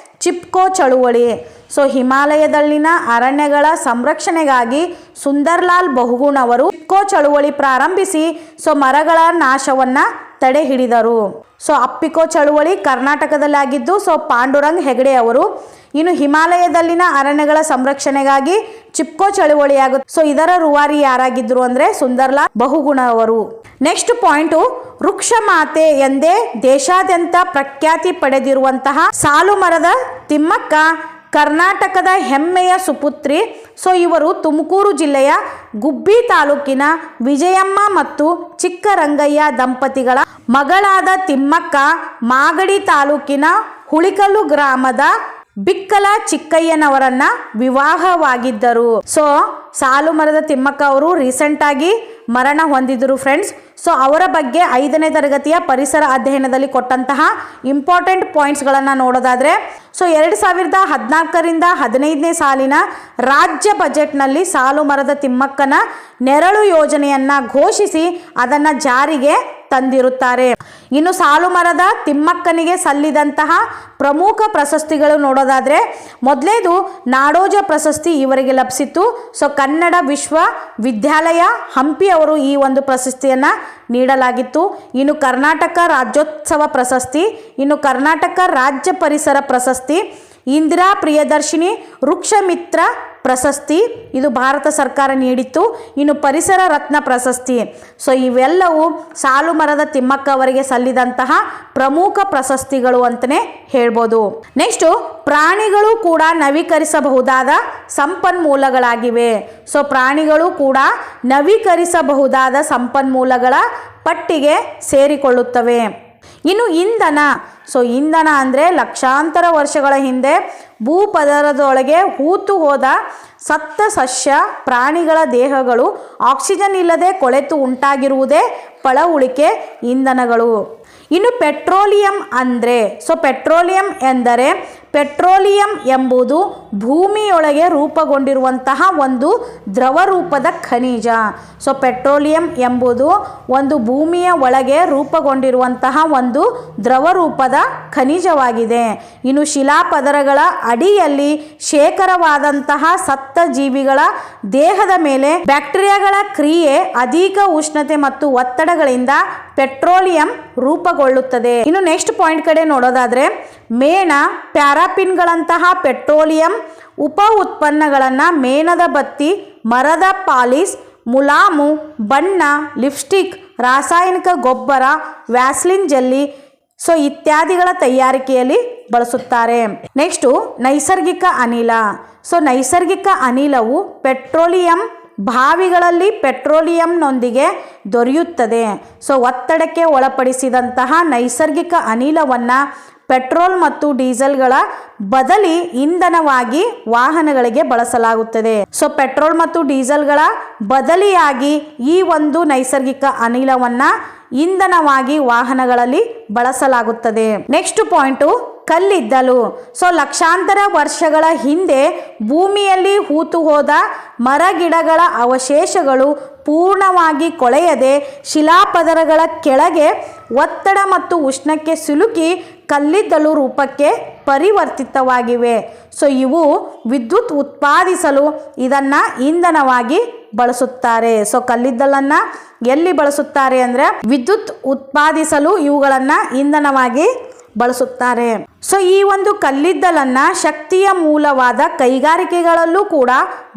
ಚಿಪ್ಕೋ ಚಳುವಳಿ. ಸೊ ಹಿಮಾಲಯದಲ್ಲಿನ ಅರಣ್ಯಗಳ ಸಂರಕ್ಷಣೆಗಾಗಿ ಸುಂದರ್ಲಾಲ್ ಬಹುಗುಣ್ ಅವರು ಚಿಪ್ಕೋ ಚಳುವಳಿ ಪ್ರಾರಂಭಿಸಿ ಸೊ ಮರಗಳ ನಾಶವನ್ನ ತಡೆ ಹಿಡಿದರು. ಸೊ ಅಪ್ಪಿಕೋ ಚಳುವಳಿ ಕರ್ನಾಟಕದಲ್ಲಾಗಿದ್ದು ಸೊ ಪಾಂಡುರಂಗ್ ಹೆಗಡೆ ಅವರು. ಇನ್ನು ಹಿಮಾಲಯದಲ್ಲಿನ ಅರಣ್ಯಗಳ ಸಂರಕ್ಷಣೆಗಾಗಿ ಚಿಪ್ಕೋ ಚಳುವಳಿ ಆಗುತ್ತೆ. ಸೊ ಇದರ ರೂವಾರಿ ಯಾರಾಗಿದ್ರು ಅಂದ್ರೆ ಸುಂದರ್ಲಾಲ್ ಬಹುಗುಣ ಅವರು. ನೆಕ್ಸ್ಟ್ ಪಾಯಿಂಟು, ವೃಕ್ಷ ಮಾತೆ ಎಂದೇ ದೇಶಾದ್ಯಂತ ಪ್ರಖ್ಯಾತಿ ಪಡೆದಿರುವಂತಹ ಸಾಲು ಮರದ ತಿಮ್ಮಕ್ಕ ಕರ್ನಾಟಕದ ಹೆಮ್ಮೆಯ ಸುಪುತ್ರಿ. ಸೊ ಇವರು ತುಮಕೂರು ಜಿಲ್ಲೆಯ ಗುಬ್ಬಿ ತಾಲೂಕಿನ ವಿಜಯಮ್ಮ ಮತ್ತು ಚಿಕ್ಕರಂಗಯ್ಯ ದಂಪತಿಗಳ ಮಗಳಾದ ತಿಮ್ಮಕ್ಕ ಮಾಗಡಿ ತಾಲೂಕಿನ ಹುಳಿಕಲ್ಲು ಗ್ರಾಮದ ಬಿಕ್ಕಲ ಚಿಕ್ಕಯ್ಯನವರನ್ನ ವಿವಾಹವಾಗಿದ್ದರು. ಸೊ ಸಾಲು ಮರದ ತಿಮ್ಮಕ್ಕ ಅವರು ರೀಸೆಂಟ್ ಆಗಿ ಮರಣ ಹೊಂದಿದ್ರು ಫ್ರೆಂಡ್ಸ್. ಸೊ ಅವರ ಬಗ್ಗೆ 5ನೇ ತರಗತಿಯ ಪರಿಸರ ಅಧ್ಯಯನದಲ್ಲಿ ಕೊಟ್ಟಂತಹ ಇಂಪಾರ್ಟೆಂಟ್ ಪಾಯಿಂಟ್ಸ್ಗಳನ್ನು ನೋಡೋದಾದರೆ, ಸೊ 2014ರಿಂದ 15ನೇ ಸಾಲಿನ ರಾಜ್ಯ ಬಜೆಟ್ನಲ್ಲಿ ಸಾಲು ಮರದ ತಿಮ್ಮಕ್ಕನ ನೆರಳು ಯೋಜನೆಯನ್ನು ಘೋಷಿಸಿ ಅದನ್ನು ಜಾರಿಗೆ ತಂದಿರುತ್ತಾರೆ. ಇನ್ನು ಸಾಲು ಮರದ ತಿಮ್ಮಕ್ಕನಿಗೆ ಸಲ್ಲಿದಂತಹ ಪ್ರಮುಖ ಪ್ರಶಸ್ತಿಗಳು ನೋಡೋದಾದರೆ, ಮೊದಲೇದು ನಾಡೋಜ ಪ್ರಶಸ್ತಿ ಇವರಿಗೆ ಲಭಿಸಿತ್ತು. ಸೊ ಕನ್ನಡ ವಿಶ್ವವಿದ್ಯಾಲಯ ಹಂಪಿ ಅವರು ಈ ಒಂದು ಪ್ರಶಸ್ತಿಯನ್ನು ನೀಡಲಾಗಿತ್ತು. ಇನ್ನು ಕರ್ನಾಟಕ ರಾಜ್ಯೋತ್ಸವ ಪ್ರಶಸ್ತಿ, ಇನ್ನು ಕರ್ನಾಟಕ ರಾಜ್ಯ ಪರಿಸರ ಪ್ರಶಸ್ತಿ, ಇಂದಿರಾ ಪ್ರಿಯದರ್ಶಿನಿ ವೃಕ್ಷ ಮಿತ್ರ ಪ್ರಶಸ್ತಿ ಇದು ಭಾರತ ಸರ್ಕಾರ ನೀಡಿತ್ತು. ಇನ್ನು ಪರಿಸರ ರತ್ನ ಪ್ರಶಸ್ತಿ. ಸೊ ಇವೆಲ್ಲವೂ ಸಾಲು ಮರದ ತಿಮ್ಮಕ್ಕ ಅವರಿಗೆ ಸಲ್ಲಿದಂತಹ ಪ್ರಮುಖ ಪ್ರಶಸ್ತಿಗಳು ಅಂತಲೇ ಹೇಳ್ಬೋದು. ನೆಕ್ಸ್ಟು, ಪ್ರಾಣಿಗಳು ಕೂಡ ನವೀಕರಿಸಬಹುದಾದ ಸಂಪನ್ಮೂಲಗಳಾಗಿವೆ. ಸೊ ಪ್ರಾಣಿಗಳು ಕೂಡ ನವೀಕರಿಸಬಹುದಾದ ಸಂಪನ್ಮೂಲಗಳ ಪಟ್ಟಿಗೆ ಸೇರಿಕೊಳ್ಳುತ್ತವೆ. ಇನ್ನು ಇಂಧನ. ಸೊ ಇಂಧನ ಅಂದರೆ ಲಕ್ಷಾಂತರ ವರ್ಷಗಳ ಹಿಂದೆ ಭೂಪದರದೊಳಗೆ ಹೂತು ಹೋದ ಸತ್ತ ಸಸ್ಯ ಪ್ರಾಣಿಗಳ ದೇಹಗಳು ಆಕ್ಸಿಜನ್ ಇಲ್ಲದೆ ಕೊಳೆತು ಉಂಟಾಗಿರುವುದೇ ಪಳಉಳಿಕೆ ಇಂಧನಗಳು. ಇನ್ನು ಪೆಟ್ರೋಲಿಯಂ ಅಂದರೆ, ಸೊ ಪೆಟ್ರೋಲಿಯಂ ಎಂದರೆ ಪೆಟ್ರೋಲಿಯಂ ಎಂಬುದು ಭೂಮಿಯೊಳಗೆ ರೂಪುಗೊಂಡಿರುವಂತಹ ಒಂದು ದ್ರವ ರೂಪದ ಖನಿಜ. ಸೊ ಪೆಟ್ರೋಲಿಯಂ ಎಂಬುದು ಒಂದು ಭೂಮಿಯ ಒಳಗೆ ರೂಪುಗೊಂಡಿರುವಂತಹ ಒಂದು ದ್ರವ ರೂಪದ ಖನಿಜವಾಗಿದೆ. ಇನ್ನು ಶಿಲಾಪದರಗಳ ಅಡಿಯಲ್ಲಿ ಶೇಖರವಾದಂತಹ ಸತ್ತ ಜೀವಿಗಳ ದೇಹದ ಮೇಲೆ ಬ್ಯಾಕ್ಟೀರಿಯಾಗಳ ಕ್ರಿಯೆ ಅಧಿಕ ಉಷ್ಣತೆ ಮತ್ತು ಒತ್ತಡಗಳಿಂದ ಪೆಟ್ರೋಲಿಯಂ ರೂಪುಗೊಳ್ಳುತ್ತದೆ. ಇನ್ನು ನೆಕ್ಸ್ಟ್ ಪಾಯಿಂಟ್ ಕಡೆ ನೋಡೋದಾದ್ರೆ, ಮೇಣ, ಪ್ಯಾರಾಫಿನ್ಗಳಂತಹ ಪೆಟ್ರೋಲಿಯಂ ಉಪ ಉತ್ಪನ್ನಗಳನ್ನು ಮೇಣದ ಬತ್ತಿ, ಮರದ ಪಾಲಿಸ್, ಮುಲಾಮು, ಬಣ್ಣ, ಲಿಪ್ಸ್ಟಿಕ್, ರಾಸಾಯನಿಕ ಗೊಬ್ಬರ, ವ್ಯಾಸ್ಲಿನ್ ಜೆಲ್ಲಿ ಸೊ ಇತ್ಯಾದಿಗಳ ತಯಾರಿಕೆಯಲ್ಲಿ ಬಳಸುತ್ತಾರೆ. ನೆಕ್ಸ್ಟು ನೈಸರ್ಗಿಕ ಅನಿಲ. ಸೊ ನೈಸರ್ಗಿಕ ಅನಿಲವು ಪೆಟ್ರೋಲಿಯಂ ಬಾವಿಗಳಲ್ಲಿ ಪೆಟ್ರೋಲಿಯಂನೊಂದಿಗೆ ದೊರೆಯುತ್ತದೆ. ಸೊ ಒತ್ತಡಕ್ಕೆ ಒಳಪಡಿಸಿದಂತಹ ನೈಸರ್ಗಿಕ ಅನಿಲವನ್ನು ಪೆಟ್ರೋಲ್ ಮತ್ತು ಡೀಸೆಲ್ಗಳ ಬದಲಿ ಇಂಧನವಾಗಿ ವಾಹನಗಳಿಗೆ ಬಳಸಲಾಗುತ್ತದೆ. ಸೊ ಪೆಟ್ರೋಲ್ ಮತ್ತು ಡೀಸೆಲ್ಗಳ ಬದಲಿಯಾಗಿ ಈ ಒಂದು ನೈಸರ್ಗಿಕ ಅನಿಲವನ್ನು ಇಂಧನವಾಗಿ ವಾಹನಗಳಲ್ಲಿ ಬಳಸಲಾಗುತ್ತದೆ. ನೆಕ್ಸ್ಟ್ ಪಾಯಿಂಟು, ಕಲ್ಲಿದ್ದಲು. ಸೊ ಲಕ್ಷಾಂತರ ವರ್ಷಗಳ ಹಿಂದೆ ಭೂಮಿಯಲ್ಲಿ ಹೂತು ಹೋದ ಮರಗಿಡಗಳ ಅವಶೇಷಗಳು ಪೂರ್ಣವಾಗಿ ಕೊಳೆಯದೆ ಶಿಲಾಪದರಗಳ ಕೆಳಗೆ ಒತ್ತಡ ಮತ್ತು ಉಷ್ಣಕ್ಕೆ ಸಿಲುಕಿ ಕಲ್ಲಿದ್ದಲು ರೂಪಕ್ಕೆ ಪರಿವರ್ತಿತವಾಗಿವೆ. ಸೊ ಇವು ವಿದ್ಯುತ್ ಉತ್ಪಾದಿಸಲು ಇದನ್ನು ಇಂಧನವಾಗಿ ಬಳಸುತ್ತಾರೆ. ಸೊ ಕಲ್ಲಿದ್ದಲನ್ನು ಎಲ್ಲಿ ಬಳಸುತ್ತಾರೆ ಅಂದರೆ ವಿದ್ಯುತ್ ಉತ್ಪಾದಿಸಲು ಇವುಗಳನ್ನು ಇಂಧನವಾಗಿ ಬಳಸುತ್ತಾರೆ. ಸೊ ಈ ಒಂದು ಕಲ್ಲಿದ್ದಲನ್ನು ಶಕ್ತಿಯ ಮೂಲವಾದ ಕೈಗಾರಿಕೆಗಳಲ್ಲೂ ಕೂಡ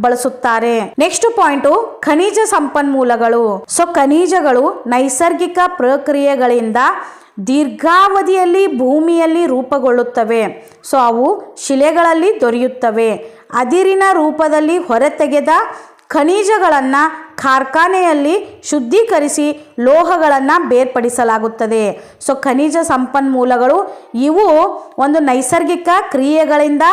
ಬಳಸುತ್ತಾರೆ. ನೆಕ್ಸ್ಟ್ ಪಾಯಿಂಟು ಖನಿಜ ಸಂಪನ್ಮೂಲಗಳು. ಸೊ ಖನಿಜಗಳು ನೈಸರ್ಗಿಕ ಪ್ರಕ್ರಿಯೆಗಳಿಂದ ದೀರ್ಘಾವಧಿಯಲ್ಲಿ ಭೂಮಿಯಲ್ಲಿ ರೂಪುಗೊಳ್ಳುತ್ತವೆ. ಸೊ ಅವು ಶಿಲೆಗಳಲ್ಲಿ ದೊರೆಯುತ್ತವೆ. ಅದಿರಿನ ರೂಪದಲ್ಲಿ ಹೊರತೆಗೆದ ಖನಿಜಗಳನ್ನು ಕಾರ್ಖಾನೆಯಲ್ಲಿ ಶುದ್ಧೀಕರಿಸಿ ಲೋಹಗಳನ್ನು ಬೇರ್ಪಡಿಸಲಾಗುತ್ತದೆ. ಸೊ ಖನಿಜ ಸಂಪನ್ಮೂಲಗಳು ಇವು ಒಂದು ನೈಸರ್ಗಿಕ ಕ್ರಿಯೆಗಳಿಂದ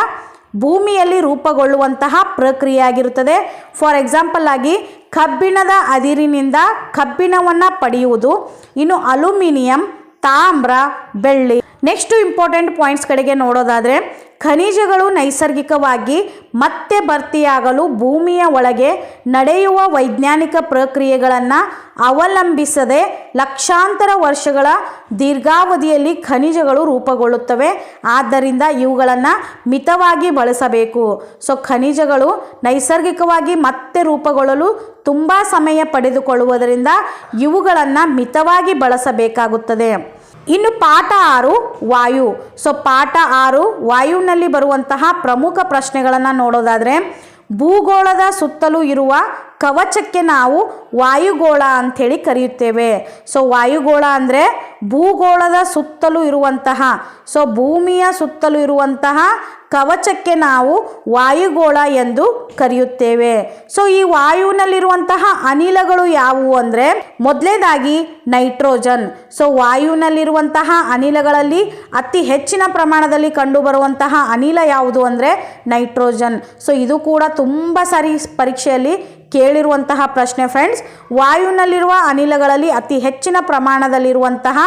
ಭೂಮಿಯಲ್ಲಿ ರೂಪುಗೊಳ್ಳುವಂತಹ ಪ್ರಕ್ರಿಯೆಯಾಗಿರುತ್ತದೆ. ಫಾರ್ ಎಕ್ಸಾಂಪಲ್ ಆಗಿ ಕಬ್ಬಿಣದ ಅದಿರಿನಿಂದ ಕಬ್ಬಿಣವನ್ನು ಪಡೆಯುವುದು. ಇನ್ನು ಅಲ್ಯೂಮಿನಿಯಂ, ತಾಮ್ರ, ಬೆಳ್ಳಿ. ನೆಕ್ಸ್ಟ್ ಇಂಪಾರ್ಟೆಂಟ್ ಪಾಯಿಂಟ್ಸ್ ಕಡೆಗೆ ನೋಡೋದಾದರೆ ಖನಿಜಗಳು ನೈಸರ್ಗಿಕವಾಗಿ ಮತ್ತೆ ಭರ್ತಿಯಾಗಲು ಭೂಮಿಯ ಒಳಗೆ ನಡೆಯುವ ವೈಜ್ಞಾನಿಕ ಪ್ರಕ್ರಿಯೆಗಳನ್ನು ಅವಲಂಬಿಸದೆ ಲಕ್ಷಾಂತರ ವರ್ಷಗಳ ದೀರ್ಘಾವಧಿಯಲ್ಲಿ ಖನಿಜಗಳು ರೂಪುಗೊಳ್ಳುತ್ತವೆ. ಆದ್ದರಿಂದ ಇವುಗಳನ್ನು ಮಿತವಾಗಿ ಬಳಸಬೇಕು. ಸೊ ಖನಿಜಗಳು ನೈಸರ್ಗಿಕವಾಗಿ ಮತ್ತೆ ರೂಪುಗೊಳ್ಳಲು ತುಂಬ ಸಮಯ ಪಡೆದುಕೊಳ್ಳುವುದರಿಂದ ಇವುಗಳನ್ನು ಮಿತವಾಗಿ ಬಳಸಬೇಕಾಗುತ್ತದೆ. ಇನ್ನು ಪಾಠ 6 ವಾಯು. ಸೊ ಪಾಠ 6 ವಾಯುವಿನಲ್ಲಿ ಬರುವಂತಹ ಪ್ರಮುಖ ಪ್ರಶ್ನೆಗಳನ್ನು ನೋಡೋದಾದರೆ ಭೂಗೋಳದ ಸುತ್ತಲೂ ಇರುವ ಕವಚಕ್ಕೆ ನಾವು ವಾಯುಗೋಳ ಅಂಥೇಳಿ ಕರೆಯುತ್ತೇವೆ. ಸೊ ವಾಯುಗೋಳ ಅಂದರೆ ಭೂಗೋಳದ ಸುತ್ತಲೂ ಇರುವಂತಹ, ಸೊ ಭೂಮಿಯ ಸುತ್ತಲೂ ಇರುವಂತಹ ಕವಚಕ್ಕೆ ನಾವು ವಾಯುಗೋಳ ಎಂದು ಕರೆಯುತ್ತೇವೆ. ಸೊ ಈ ವಾಯುವಿನಲ್ಲಿರುವಂತಹ ಅನಿಲಗಳು ಯಾವುವು ಅಂದರೆ ಮೊದಲನೇದಾಗಿ ನೈಟ್ರೋಜನ್. ಸೊ ವಾಯುವಿನಲ್ಲಿರುವಂತಹ ಅನಿಲಗಳಲ್ಲಿ ಅತಿ ಹೆಚ್ಚಿನ ಪ್ರಮಾಣದಲ್ಲಿ ಕಂಡುಬರುವಂತಹ ಅನಿಲ ಯಾವುದು ಅಂದರೆ ನೈಟ್ರೋಜನ್. ಸೊ ಇದು ಕೂಡ ತುಂಬ ಸಾರಿ ಪರೀಕ್ಷೆಯಲ್ಲಿ ಕೇಳಿರುವಂತಹ ಪ್ರಶ್ನೆ ಫ್ರೆಂಡ್ಸ್. ವಾಯುವಿನಲ್ಲಿರುವ ಅನಿಲಗಳಲ್ಲಿ ಅತಿ ಹೆಚ್ಚಿನ ಪ್ರಮಾಣದಲ್ಲಿರುವಂತಹ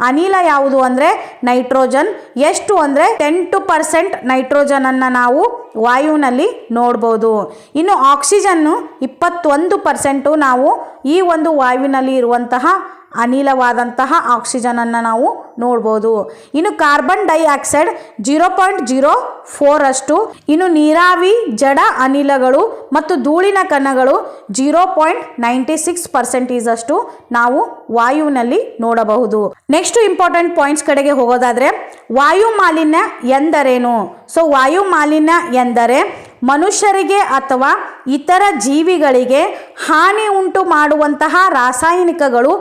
ಅನಿಲ ಯಾವುದು ಅಂದರೆ ನೈಟ್ರೋಜನ್. ಎಷ್ಟು ಅಂದರೆ 10% ನೈಟ್ರೋಜನನ್ನು ನಾವು ವಾಯುವಿನಲ್ಲಿ ನೋಡ್ಬೋದು. ಇನ್ನು ಆಕ್ಸಿಜನ್ನು 21% ನಾವು ಈ ಒಂದು ವಾಯುವಿನಲ್ಲಿ ಇರುವಂತಹ ಅನಿಲವಾದಂತಹ ಆಕ್ಸಿಜನನ್ನು ನಾವು ನೋಡ್ಬೋದು. ಇನ್ನು ಕಾರ್ಬನ್ ಡೈಆಕ್ಸೈಡ್ 0.04 ಅಷ್ಟು. ಇನ್ನು ನೀರಾವಿ, ಜಡ ಅನಿಲಗಳು ಮತ್ತು ಧೂಳಿನ ಕಣಗಳು 0.96% ಅಷ್ಟು ನಾವು ವಾಯುವಿನಲ್ಲಿ ನೋಡಬಹುದು. ನೆಕ್ಸ್ಟ್ ಇಂಪಾರ್ಟೆಂಟ್ ಪಾಯಿಂಟ್ಸ್ ಕಡೆಗೆ ಹೋಗೋದಾದರೆ ವಾಯು ಮಾಲಿನ್ಯ ಎಂದರೇನು? ಸೊ ವಾಯು ಮಾಲಿನ್ಯ ಎಂದರೆ ಮನುಷ್ಯರಿಗೆ ಅಥವಾ ಇತರ ಜೀವಿಗಳಿಗೆ ಹಾನಿ ಉಂಟು ಮಾಡುವಂತಹ ರಾಸಾಯನಿಕಗಳು,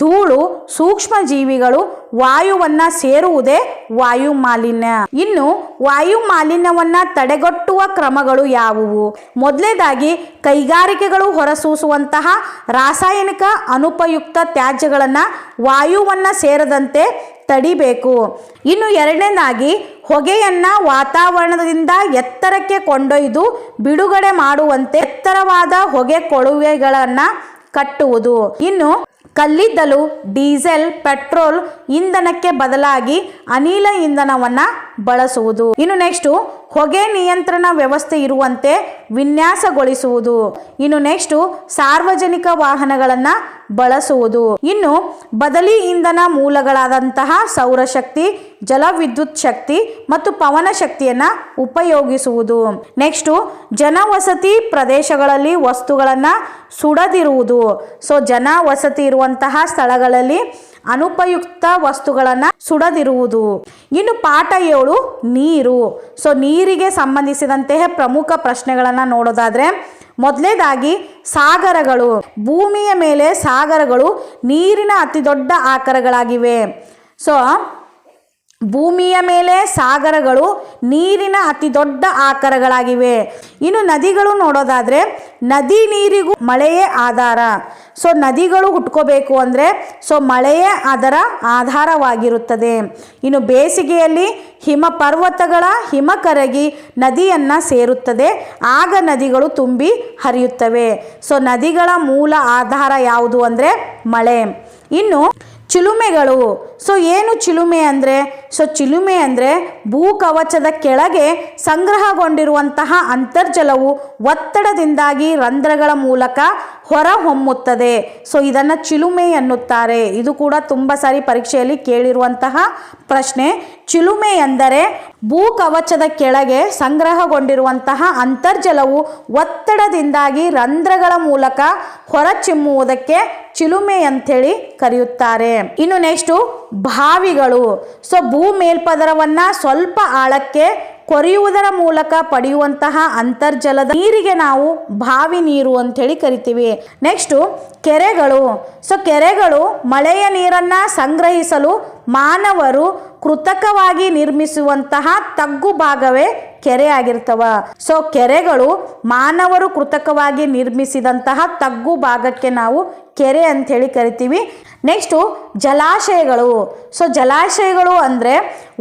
ಧೂಳು, ಸೂಕ್ಷ್ಮ ಜೀವಿಗಳು ವಾಯುವನ್ನು ಸೇರುವುದೇ ವಾಯು ಮಾಲಿನ್ಯ. ಇನ್ನು ವಾಯು ಮಾಲಿನ್ಯವನ್ನು ತಡೆಗಟ್ಟುವ ಕ್ರಮಗಳು ಯಾವುವು? ಮೊದಲನೇದಾಗಿ ಕೈಗಾರಿಕೆಗಳು ಹೊರಸೂಸುವಂತಹ ರಾಸಾಯನಿಕ ಅನುಪಯುಕ್ತ ತ್ಯಾಜ್ಯಗಳನ್ನು ವಾಯುವನ್ನು ಸೇರದಂತೆ ತಡಿಬೇಕು. ಇನ್ನು ಎರಡನೇದಾಗಿ ಹೊಗೆಯನ್ನು ವಾತಾವರಣದಿಂದ ಎತ್ತರಕ್ಕೆ ಕೊಂಡೊಯ್ದು ಬಿಡುಗಡೆ ಮಾಡುವಂತೆ ಎತ್ತರವಾದ ಹೊಗೆ ಕೊಳವೆಗಳನ್ನು ಕಟ್ಟುವುದು. ಇನ್ನು ಕಲ್ಲಿದ್ದಲು, ಡೀಸೆಲ್, ಪೆಟ್ರೋಲ್ ಇಂಧನಕ್ಕೆ ಬದಲಾಗಿ ಅನಿಲ ಇಂಧನವನ್ನು ಬಳಸುವುದು. ಇನ್ನು ನೆಕ್ಸ್ಟು ಹೊಗೆ ನಿಯಂತ್ರಣ ವ್ಯವಸ್ಥೆ ಇರುವಂತೆ ವಿನ್ಯಾಸಗೊಳಿಸುವುದು. ಇನ್ನು ನೆಕ್ಸ್ಟು ಸಾರ್ವಜನಿಕ ವಾಹನಗಳನ್ನು ಬಳಸುವುದು. ಇನ್ನು ಬದಲಿ ಇಂಧನ ಮೂಲಗಳಾದಂತಹ ಸೌರಶಕ್ತಿ, ಜಲವಿದ್ಯುತ್ ಶಕ್ತಿ ಮತ್ತು ಪವನ ಶಕ್ತಿಯನ್ನು ಉಪಯೋಗಿಸುವುದು. ನೆಕ್ಸ್ಟು ಜನವಸತಿ ಪ್ರದೇಶಗಳಲ್ಲಿ ವಸ್ತುಗಳನ್ನು ಸುಡದಿರುವುದು. ಸೊ ಜನವಸತಿ ಇರುವಂತಹ ಸ್ಥಳಗಳಲ್ಲಿ ಅನುಪಯುಕ್ತ ವಸ್ತುಗಳನ್ನು ಸುಡದಿರುವುದು. ಇನ್ನು ಪಾಠ 7 ನೀರು. ಸೊ ನೀರಿಗೆ ಸಂಬಂಧಿಸಿದಂತೆ ಪ್ರಮುಖ ಪ್ರಶ್ನೆಗಳನ್ನು ನೋಡೋದಾದರೆ ಮೊದಲನೇದಾಗಿ ಸಾಗರಗಳು. ಭೂಮಿಯ ಮೇಲೆ ಸಾಗರಗಳು ನೀರಿನ ಅತಿ ದೊಡ್ಡ ಆಕಾರಗಳಾಗಿವೆ. ಸೊ ಭೂಮಿಯ ಮೇಲೆ ಸಾಗರಗಳು ನೀರಿನ ಅತಿ ದೊಡ್ಡ ಆಕಾರಗಳಾಗಿವೆ. ಇನ್ನು ನದಿಗಳು ನೋಡೋದಾದರೆ ನದಿ ನೀರಿಗೂ ಮಳೆಯೇ ಆಧಾರ. ಸೊ ನದಿಗಳು ಹುಟ್ಕೋಬೇಕು ಅಂದರೆ ಸೊ ಮಳೆಯೇ ಅದರ ಆಧಾರವಾಗಿರುತ್ತದೆ. ಇನ್ನು ಬೇಸಿಗೆಯಲ್ಲಿ ಹಿಮ ಪರ್ವತಗಳ ಹಿಮ ಕರಗಿ ನದಿಯನ್ನು ಸೇರುತ್ತದೆ. ಆಗ ನದಿಗಳು ತುಂಬಿ ಹರಿಯುತ್ತವೆ. ಸೊ ನದಿಗಳ ಮೂಲ ಆಧಾರ ಯಾವುದು ಅಂದರೆ ಮಳೆ. ಇನ್ನು ಚಿಲುಮೆಗಳು. ಸೊ ಏನು ಚಿಲುಮೆ ಅಂದರೆ? ಸೊ ಚಿಲುಮೆ ಅಂದರೆ ಭೂಕವಚದ ಕೆಳಗೆ ಸಂಗ್ರಹಗೊಂಡಿರುವಂತಹ ಅಂತರ್ಜಲವು ಒತ್ತಡದಿಂದಾಗಿ ರಂಧ್ರಗಳ ಮೂಲಕ ಹೊರಹೊಮ್ಮುತ್ತದೆ. ಸೊ ಇದನ್ನು ಚಿಲುಮೆ ಎನ್ನುತ್ತಾರೆ. ಇದು ಕೂಡ ತುಂಬ ಸಾರಿ ಪರೀಕ್ಷೆಯಲ್ಲಿ ಕೇಳಿರುವಂತಹ ಪ್ರಶ್ನೆ. ಚಿಲುಮೆ ಎಂದರೆ ಭೂಕವಚದ ಕೆಳಗೆ ಸಂಗ್ರಹಗೊಂಡಿರುವಂತಹ ಅಂತರ್ಜಲವು ಒತ್ತಡದಿಂದಾಗಿ ರಂಧ್ರಗಳ ಮೂಲಕ ಹೊರಚಿಮ್ಮುವುದಕ್ಕೆ ಚಿಲುಮೆ ಅಂಥೇಳಿ ಕರೆಯುತ್ತಾರೆ. ಇನ್ನು ನೆಕ್ಸ್ಟು ಬಾವಿಗಳು. ಸೊ ಭೂ ಮೇಲ್ಪದರವನ್ನು ಸ್ವಲ್ಪ ಆಳಕ್ಕೆ ಕೊರೆಯುವುದರ ಮೂಲಕ ಪಡೆಯುವಂತಹ ಅಂತರ್ಜಲದ ನೀರಿಗೆ ನಾವು ಬಾವಿ ನೀರು ಅಂಥೇಳಿ ಕರಿತೀವಿ. ನೆಕ್ಸ್ಟು ಕೆರೆಗಳು. ಸೊ ಕೆರೆಗಳು ಮಳೆಯ ನೀರನ್ನು ಸಂಗ್ರಹಿಸಲು ಮಾನವರು ಕೃತಕವಾಗಿ ನಿರ್ಮಿಸುವಂತಹ ತಗ್ಗು ಭಾಗವೇ ಕೆರೆ ಆಗಿರ್ತವ. ಸೊ ಕೆರೆಗಳು ಮಾನವರು ಕೃತಕವಾಗಿ ನಿರ್ಮಿಸಿದಂತಹ ತಗ್ಗು ಭಾಗಕ್ಕೆ ನಾವು ಕೆರೆ ಅಂಥೇಳಿ ಕರಿತೀವಿ. ನೆಕ್ಸ್ಟು ಜಲಾಶಯಗಳು. ಸೊ ಜಲಾಶಯಗಳು ಅಂದರೆ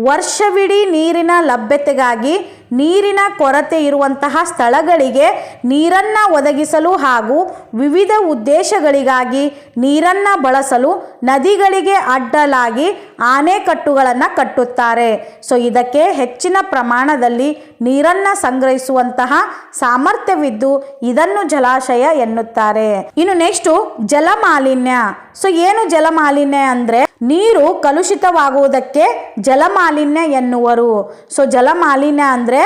ವರ್ಷವಿಡೀ ನೀರಿನ ಲಭ್ಯತೆಗಾಗಿ ನೀರಿನ ಕೊರತೆ ಇರುವಂತಹ ಸ್ಥಳಗಳಿಗೆ ನೀರನ್ನು ಒದಗಿಸಲು ಹಾಗೂ ವಿವಿಧ ಉದ್ದೇಶಗಳಿಗಾಗಿ ನೀರನ್ನು ಬಳಸಲು ನದಿಗಳಿಗೆ ಅಡ್ಡಲಾಗಿ ಆಣೆಕಟ್ಟುಗಳನ್ನು ಕಟ್ಟುತ್ತಾರೆ. ಸೊ ಇದಕ್ಕೆ ಹೆಚ್ಚಿನ ಪ್ರಮಾಣದಲ್ಲಿ ನೀರನ್ನು ಸಂಗ್ರಹಿಸುವಂತಹ ಸಾಮರ್ಥ್ಯವಿದ್ದು ಇದನ್ನು ಜಲಾಶಯ ಎನ್ನುತ್ತಾರೆ. ಇನ್ನು ನೆಕ್ಸ್ಟು ಜಲಮಾಲಿನ್ಯ. ಸೊ ಏನು ಜಲಮಾಲಿನ್ಯ ಅಂದರೆ ನೀರು ಕಲುಷಿತವಾಗುವುದಕ್ಕೆ ಜಲಮಾಲಿನ್ಯ ಎನ್ನುವರು. ಸೊ ಜಲಮಾಲಿನ್ಯ ಅಂದರೆ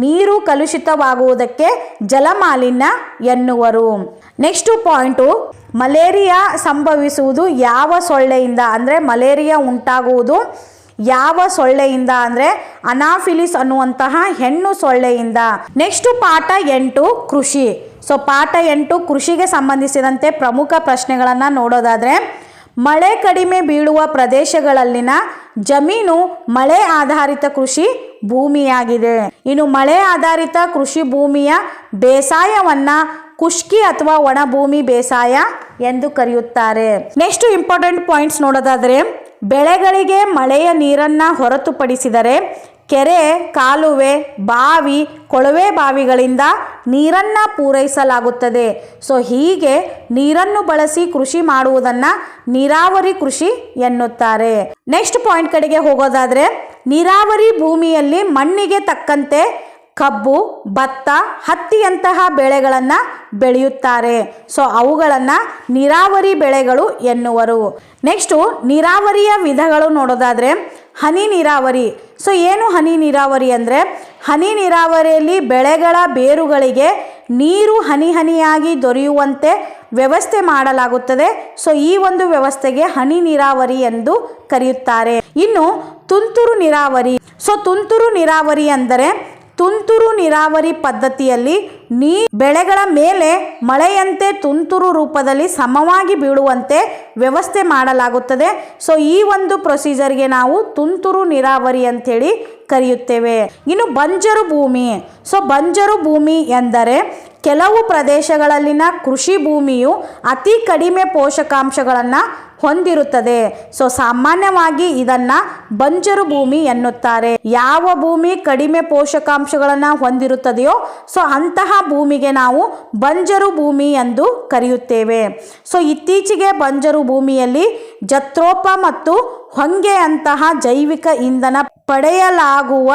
ನೀರು ಕಲುಷಿತವಾಗುವುದಕ್ಕೆ ಜಲಮಾಲಿನ್ಯ ಎನ್ನುವರು. ನೆಕ್ಸ್ಟ್ ಪಾಯಿಂಟು, ಮಲೇರಿಯಾ ಸಂಭವಿಸುವುದು ಯಾವ ಸೊಳ್ಳೆಯಿಂದ ಅಂದರೆ ಮಲೇರಿಯಾ ಉಂಟಾಗುವುದು ಯಾವ ಸೊಳ್ಳೆಯಿಂದ ಅಂದರೆ ಅನಾಫಿಲಿಸ್ ಅನ್ನುವಂತಹ ಹೆಣ್ಣು ಸೊಳ್ಳೆಯಿಂದ. ನೆಕ್ಸ್ಟ್ ಪಾಠ 8 ಕೃಷಿ. ಸೊ ಪಾಠ 8 ಕೃಷಿಗೆ ಸಂಬಂಧಿಸಿದಂತೆ ಪ್ರಮುಖ ಪ್ರಶ್ನೆಗಳನ್ನು ನೋಡೋದಾದರೆ, ಮಳೆ ಕಡಿಮೆ ಬೀಳುವ ಪ್ರದೇಶಗಳಲ್ಲಿನ ಜಮೀನು ಮಳೆ ಆಧಾರಿತ ಕೃಷಿ ಭೂಮಿಯಾಗಿದೆ. ಇನ್ನು ಮಳೆ ಆಧಾರಿತ ಕೃಷಿ ಭೂಮಿಯ ಬೇಸಾಯವನ್ನ ಖುಷ್ಕಿ ಅಥವಾ ಒಣಭೂಮಿ ಬೇಸಾಯ ಎಂದು ಕರೆಯುತ್ತಾರೆ. ನೆಕ್ಸ್ಟ್ ಇಂಪಾರ್ಟೆಂಟ್ ಪಾಯಿಂಟ್ಸ್ ನೋಡೋದಾದರೆ, ಬೆಳೆಗಳಿಗೆ ಮಳೆಯ ನೀರನ್ನು ಹೊರತುಪಡಿಸಿದರೆ ಕೆರೆ, ಕಾಲುವೆ, ಬಾವಿ, ಕೊಳವೆ ಬಾವಿಗಳಿಂದ ನೀರನ್ನು ಪೂರೈಸಲಾಗುತ್ತದೆ. ಸೊ ಹೀಗೆ ನೀರನ್ನು ಬಳಸಿ ಕೃಷಿ ಮಾಡುವುದನ್ನು ನೀರಾವರಿ ಕೃಷಿ ಎನ್ನುತ್ತಾರೆ. ನೆಕ್ಸ್ಟ್ ಪಾಯಿಂಟ್ ಕಡೆಗೆ ಹೋಗೋದಾದರೆ, ನೀರಾವರಿ ಭೂಮಿಯಲ್ಲಿ ಮಣ್ಣಿಗೆ ತಕ್ಕಂತೆ ಕಬ್ಬು, ಭತ್ತ, ಹತ್ತಿಯಂತಹ ಬೆಳೆಗಳನ್ನು ಬೆಳೆಯುತ್ತಾರೆ. ಸೊ ಅವುಗಳನ್ನು ನೀರಾವರಿ ಬೆಳೆಗಳು ಎನ್ನುವರು. ನೆಕ್ಸ್ಟು ನೀರಾವರಿಯ ವಿಧಗಳು ನೋಡೋದಾದರೆ, ಹನಿ ನೀರಾವರಿ. ಸೊ ಏನು ಹನಿ ನೀರಾವರಿ ಅಂದರೆ, ಹನಿ ನೀರಾವರಿಯಲ್ಲಿ ಬೆಳೆಗಳ ಬೇರುಗಳಿಗೆ ನೀರು ಹನಿ ಹನಿಯಾಗಿ ದೊರೆಯುವಂತೆ ವ್ಯವಸ್ಥೆ ಮಾಡಲಾಗುತ್ತದೆ. ಸೊ ಈ ಒಂದು ವ್ಯವಸ್ಥೆಗೆ ಹನಿ ನೀರಾವರಿ ಎಂದು ಕರೆಯುತ್ತಾರೆ. ಇನ್ನು ತುಂತುರು ನೀರಾವರಿ. ಸೊ ತುಂತುರು ನೀರಾವರಿ ಅಂದರೆ ತುಂತುರು ನೀರಾವರಿ ಪದ್ಧತಿಯಲ್ಲಿ ಬೆಳೆಗಳ ಮೇಲೆ ಮಳೆಯಂತೆ ತುಂತುರು ರೂಪದಲ್ಲಿ ಸಮವಾಗಿ ಬೀಳುವಂತೆ ವ್ಯವಸ್ಥೆ ಮಾಡಲಾಗುತ್ತದೆ. ಸೊ ಈ ಒಂದು ಪ್ರೊಸೀಜರ್ಗೆ ನಾವು ತುಂತುರು ನೀರಾವರಿ ಅಂಥೇಳಿ ಕರೆಯುತ್ತೇವೆ. ಇನ್ನು ಬಂಜರು ಭೂಮಿ. ಸೊ ಬಂಜರು ಭೂಮಿ ಎಂದರೆ ಕೆಲವು ಪ್ರದೇಶಗಳಲ್ಲಿನ ಕೃಷಿ ಭೂಮಿಯು ಅತಿ ಕಡಿಮೆ ಪೋಷಕಾಂಶಗಳನ್ನು ಹೊಂದಿರುತ್ತದೆ. ಸೊ ಸಾಮಾನ್ಯವಾಗಿ ಇದನ್ನು ಬಂಜರು ಭೂಮಿ ಎನ್ನುತ್ತಾರೆ. ಯಾವ ಭೂಮಿ ಕಡಿಮೆ ಪೋಷಕಾಂಶಗಳನ್ನು ಹೊಂದಿರುತ್ತದೆಯೋ ಸೊ ಅಂತಹ ಭೂಮಿಗೆ ನಾವು ಬಂಜರು ಭೂಮಿ ಎಂದು ಕರೆಯುತ್ತೇವೆ. ಸೊ ಇತ್ತೀಚೆಗೆ ಬಂಜರು ಭೂಮಿಯಲ್ಲಿ ಜತ್ರೋಪ ಮತ್ತು ಹೊಂಗೆ ಅಂತಹ ಜೈವಿಕ ಇಂಧನ ಪಡೆಯಲಾಗುವ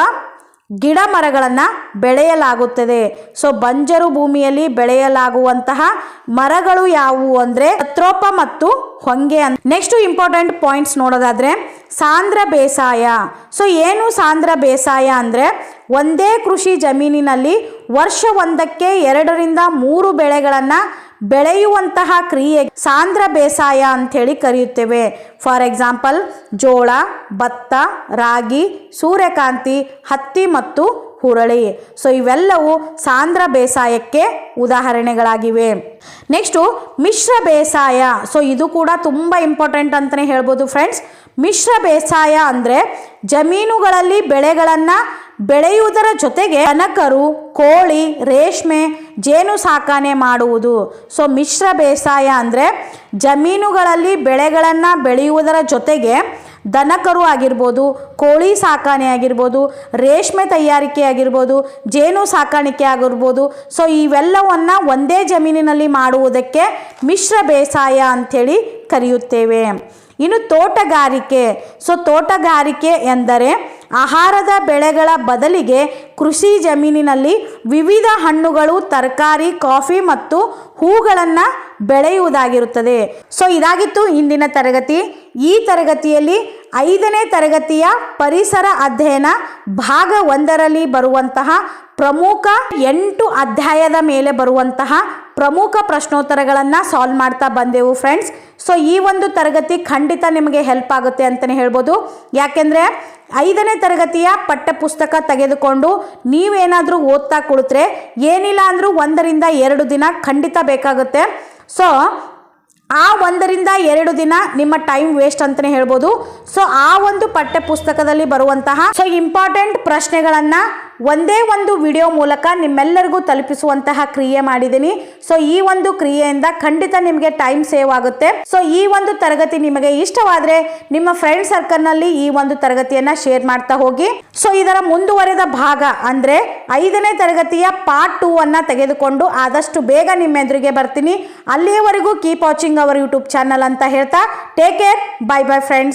ಗಿಡ ಮರಗಳನ್ನು ಬೆಳೆಯಲಾಗುತ್ತದೆ. ಸೊ ಬಂಜರು ಭೂಮಿಯಲ್ಲಿ ಬೆಳೆಯಲಾಗುವಂತಹ ಮರಗಳು ಯಾವುವು ಅಂದರೆ ಜತ್ರೋಪ ಮತ್ತು ಹೊಂಗೆ. ನೆಕ್ಸ್ಟ್ ಇಂಪಾರ್ಟೆಂಟ್ ಪಾಯಿಂಟ್ಸ್ ನೋಡೋದಾದರೆ, ಸಾಂದ್ರ ಬೇಸಾಯ. ಸೊ ಏನು ಸಾಂದ್ರ ಬೇಸಾಯ ಅಂದರೆ ಒಂದೇ ಕೃಷಿ ಜಮೀನಿನಲ್ಲಿ ವರ್ಷವೊಂದಕ್ಕೆ 2 ರಿಂದ 3 ಬೆಳೆಗಳನ್ನು ಬೆಳೆಯುವಂತಹ ಕ್ರಿಯೆ ಸಾಂದ್ರ ಬೇಸಾಯ ಅಂಥೇಳಿ ಕರೆಯುತ್ತೇವೆ. ಫಾರ್ ಎಕ್ಸಾಂಪಲ್ ಜೋಳ, ಭತ್ತ, ರಾಗಿ, ಸೂರ್ಯಕಾಂತಿ, ಹತ್ತಿ ಮತ್ತು ಹುರಳಿ. ಸೊ ಇವೆಲ್ಲವೂ ಸಾಂದ್ರ ಬೇಸಾಯಕ್ಕೆ ಉದಾಹರಣೆಗಳಾಗಿವೆ. ನೆಕ್ಸ್ಟು ಮಿಶ್ರ ಬೇಸಾಯ. ಸೊ ಇದು ಕೂಡ ತುಂಬ ಇಂಪಾರ್ಟೆಂಟ್ ಅಂತಲೇ ಹೇಳ್ಬೋದು ಫ್ರೆಂಡ್ಸ್. ಮಿಶ್ರ ಬೇಸಾಯ ಅಂದರೆ ಜಮೀನುಗಳಲ್ಲಿ ಬೆಳೆಗಳನ್ನು ಬೆಳೆಯುವುದರ ಜೊತೆಗೆ ದನಕರು, ಕೋಳಿ, ರೇಷ್ಮೆ, ಜೇನು ಸಾಕಣೆ ಮಾಡುವುದು. ಸೊ ಮಿಶ್ರ ಬೇಸಾಯ ಅಂದರೆ ಜಮೀನುಗಳಲ್ಲಿ ಬೆಳೆಗಳನ್ನು ಬೆಳೆಯುವುದರ ಜೊತೆಗೆ ದನಕರು ಆಗಿರ್ಬೋದು, ಕೋಳಿ ಸಾಕಾಣೆ ಆಗಿರ್ಬೋದು, ರೇಷ್ಮೆ ತಯಾರಿಕೆ ಆಗಿರ್ಬೋದು, ಜೇನು ಸಾಕಾಣಿಕೆ ಆಗಿರ್ಬೋದು. ಸೊ ಇವೆಲ್ಲವನ್ನು ಒಂದೇ ಜಮೀನಿನಲ್ಲಿ ಮಾಡುವುದಕ್ಕೆ ಮಿಶ್ರ ಬೇಸಾಯ ಅಂಥೇಳಿ ಕರೆಯುತ್ತೇವೆ. ಇನ್ನು ತೋಟಗಾರಿಕೆ. ಸೊ ತೋಟಗಾರಿಕೆ ಎಂದರೆ ಆಹಾರದ ಬೆಳೆಗಳ ಬದಲಿಗೆ ಕೃಷಿ ಜಮೀನಿನಲ್ಲಿ ವಿವಿಧ ಹಣ್ಣುಗಳು, ತರಕಾರಿ, ಕಾಫಿ ಮತ್ತು ಹೂಗಳನ್ನು ಬೆಳೆಯುವುದಾಗಿರುತ್ತದೆ. ಸೊ ಇದಾಗಿತ್ತು ಇಂದಿನ ತರಗತಿ. ಈ ತರಗತಿಯಲ್ಲಿ 5ನೇ ತರಗತಿಯ ಪರಿಸರ ಅಧ್ಯಯನ ಭಾಗ 1ರಲ್ಲಿ ಬರುವಂತಹ ಪ್ರಮುಖ 8 ಅಧ್ಯಾಯದ ಮೇಲೆ ಬರುವಂತಹ ಪ್ರಮುಖ ಪ್ರಶ್ನೋತ್ತರಗಳನ್ನು ಸಾಲ್ವ್ ಮಾಡ್ತಾ ಬಂದೆವು ಫ್ರೆಂಡ್ಸ್. ಸೊ ಈ ಒಂದು ತರಗತಿ ಖಂಡಿತ ನಿಮಗೆ ಹೆಲ್ಪ್ ಆಗುತ್ತೆ ಅಂತಲೇ ಹೇಳ್ಬೋದು. ಯಾಕೆಂದರೆ 5ನೇ ತರಗತಿಯ ಪಠ್ಯಪುಸ್ತಕ ತೆಗೆದುಕೊಂಡು ನೀವೇನಾದರೂ ಓದ್ತಾ ಕುಳಿತರೆ ಏನಿಲ್ಲ ಅಂದರೂ 1ರಿಂದ 2 ದಿನ ಖಂಡಿತ ಬೇಕಾಗುತ್ತೆ. ಸೊ ಆ 1ರಿಂದ 2 ದಿನ ನಿಮ್ಮ ಟೈಮ್ ವೇಸ್ಟ್ ಅಂತಲೇ ಹೇಳ್ಬೋದು. ಸೊ ಆ ಒಂದು ಪಠ್ಯಪುಸ್ತಕದಲ್ಲಿ ಬರುವಂತಹ ಇಂಪಾರ್ಟೆಂಟ್ ಪ್ರಶ್ನೆಗಳನ್ನು ಒಂದೇ ಒಂದು ವಿಡಿಯೋ ಮೂಲಕ ನಿಮ್ಮೆಲ್ಲರಿಗೂ ತಲುಪಿಸುವಂತಹ ಕ್ರಿಯೆ ಮಾಡಿದ್ದೀನಿ. ಸೊ ಈ ಒಂದು ಕ್ರಿಯೆಯಿಂದ ಖಂಡಿತ ನಿಮಗೆ ಟೈಮ್ ಸೇವ್ ಆಗುತ್ತೆ. ಸೊ ಈ ಒಂದು ತರಗತಿ ನಿಮಗೆ ಇಷ್ಟವಾದರೆ ನಿಮ್ಮ ಫ್ರೆಂಡ್ ಸರ್ಕಲ್ನಲ್ಲಿ ಈ ಒಂದು ತರಗತಿಯನ್ನು ಶೇರ್ ಮಾಡ್ತಾ ಹೋಗಿ. ಸೊ ಇದರ ಮುಂದುವರೆದ ಭಾಗ ಅಂದರೆ 5ನೇ ತರಗತಿಯ ಪಾರ್ಟ್ 2 ಅನ್ನು ತೆಗೆದುಕೊಂಡು ಆದಷ್ಟು ಬೇಗ ನಿಮ್ಮ ಎದುರಿಗೆ ಬರ್ತೀನಿ. ಅಲ್ಲಿಯವರೆಗೂ keep watching our YouTube channel ಅಂತ ಹೇಳ್ತಾ take care. Bye bye friends.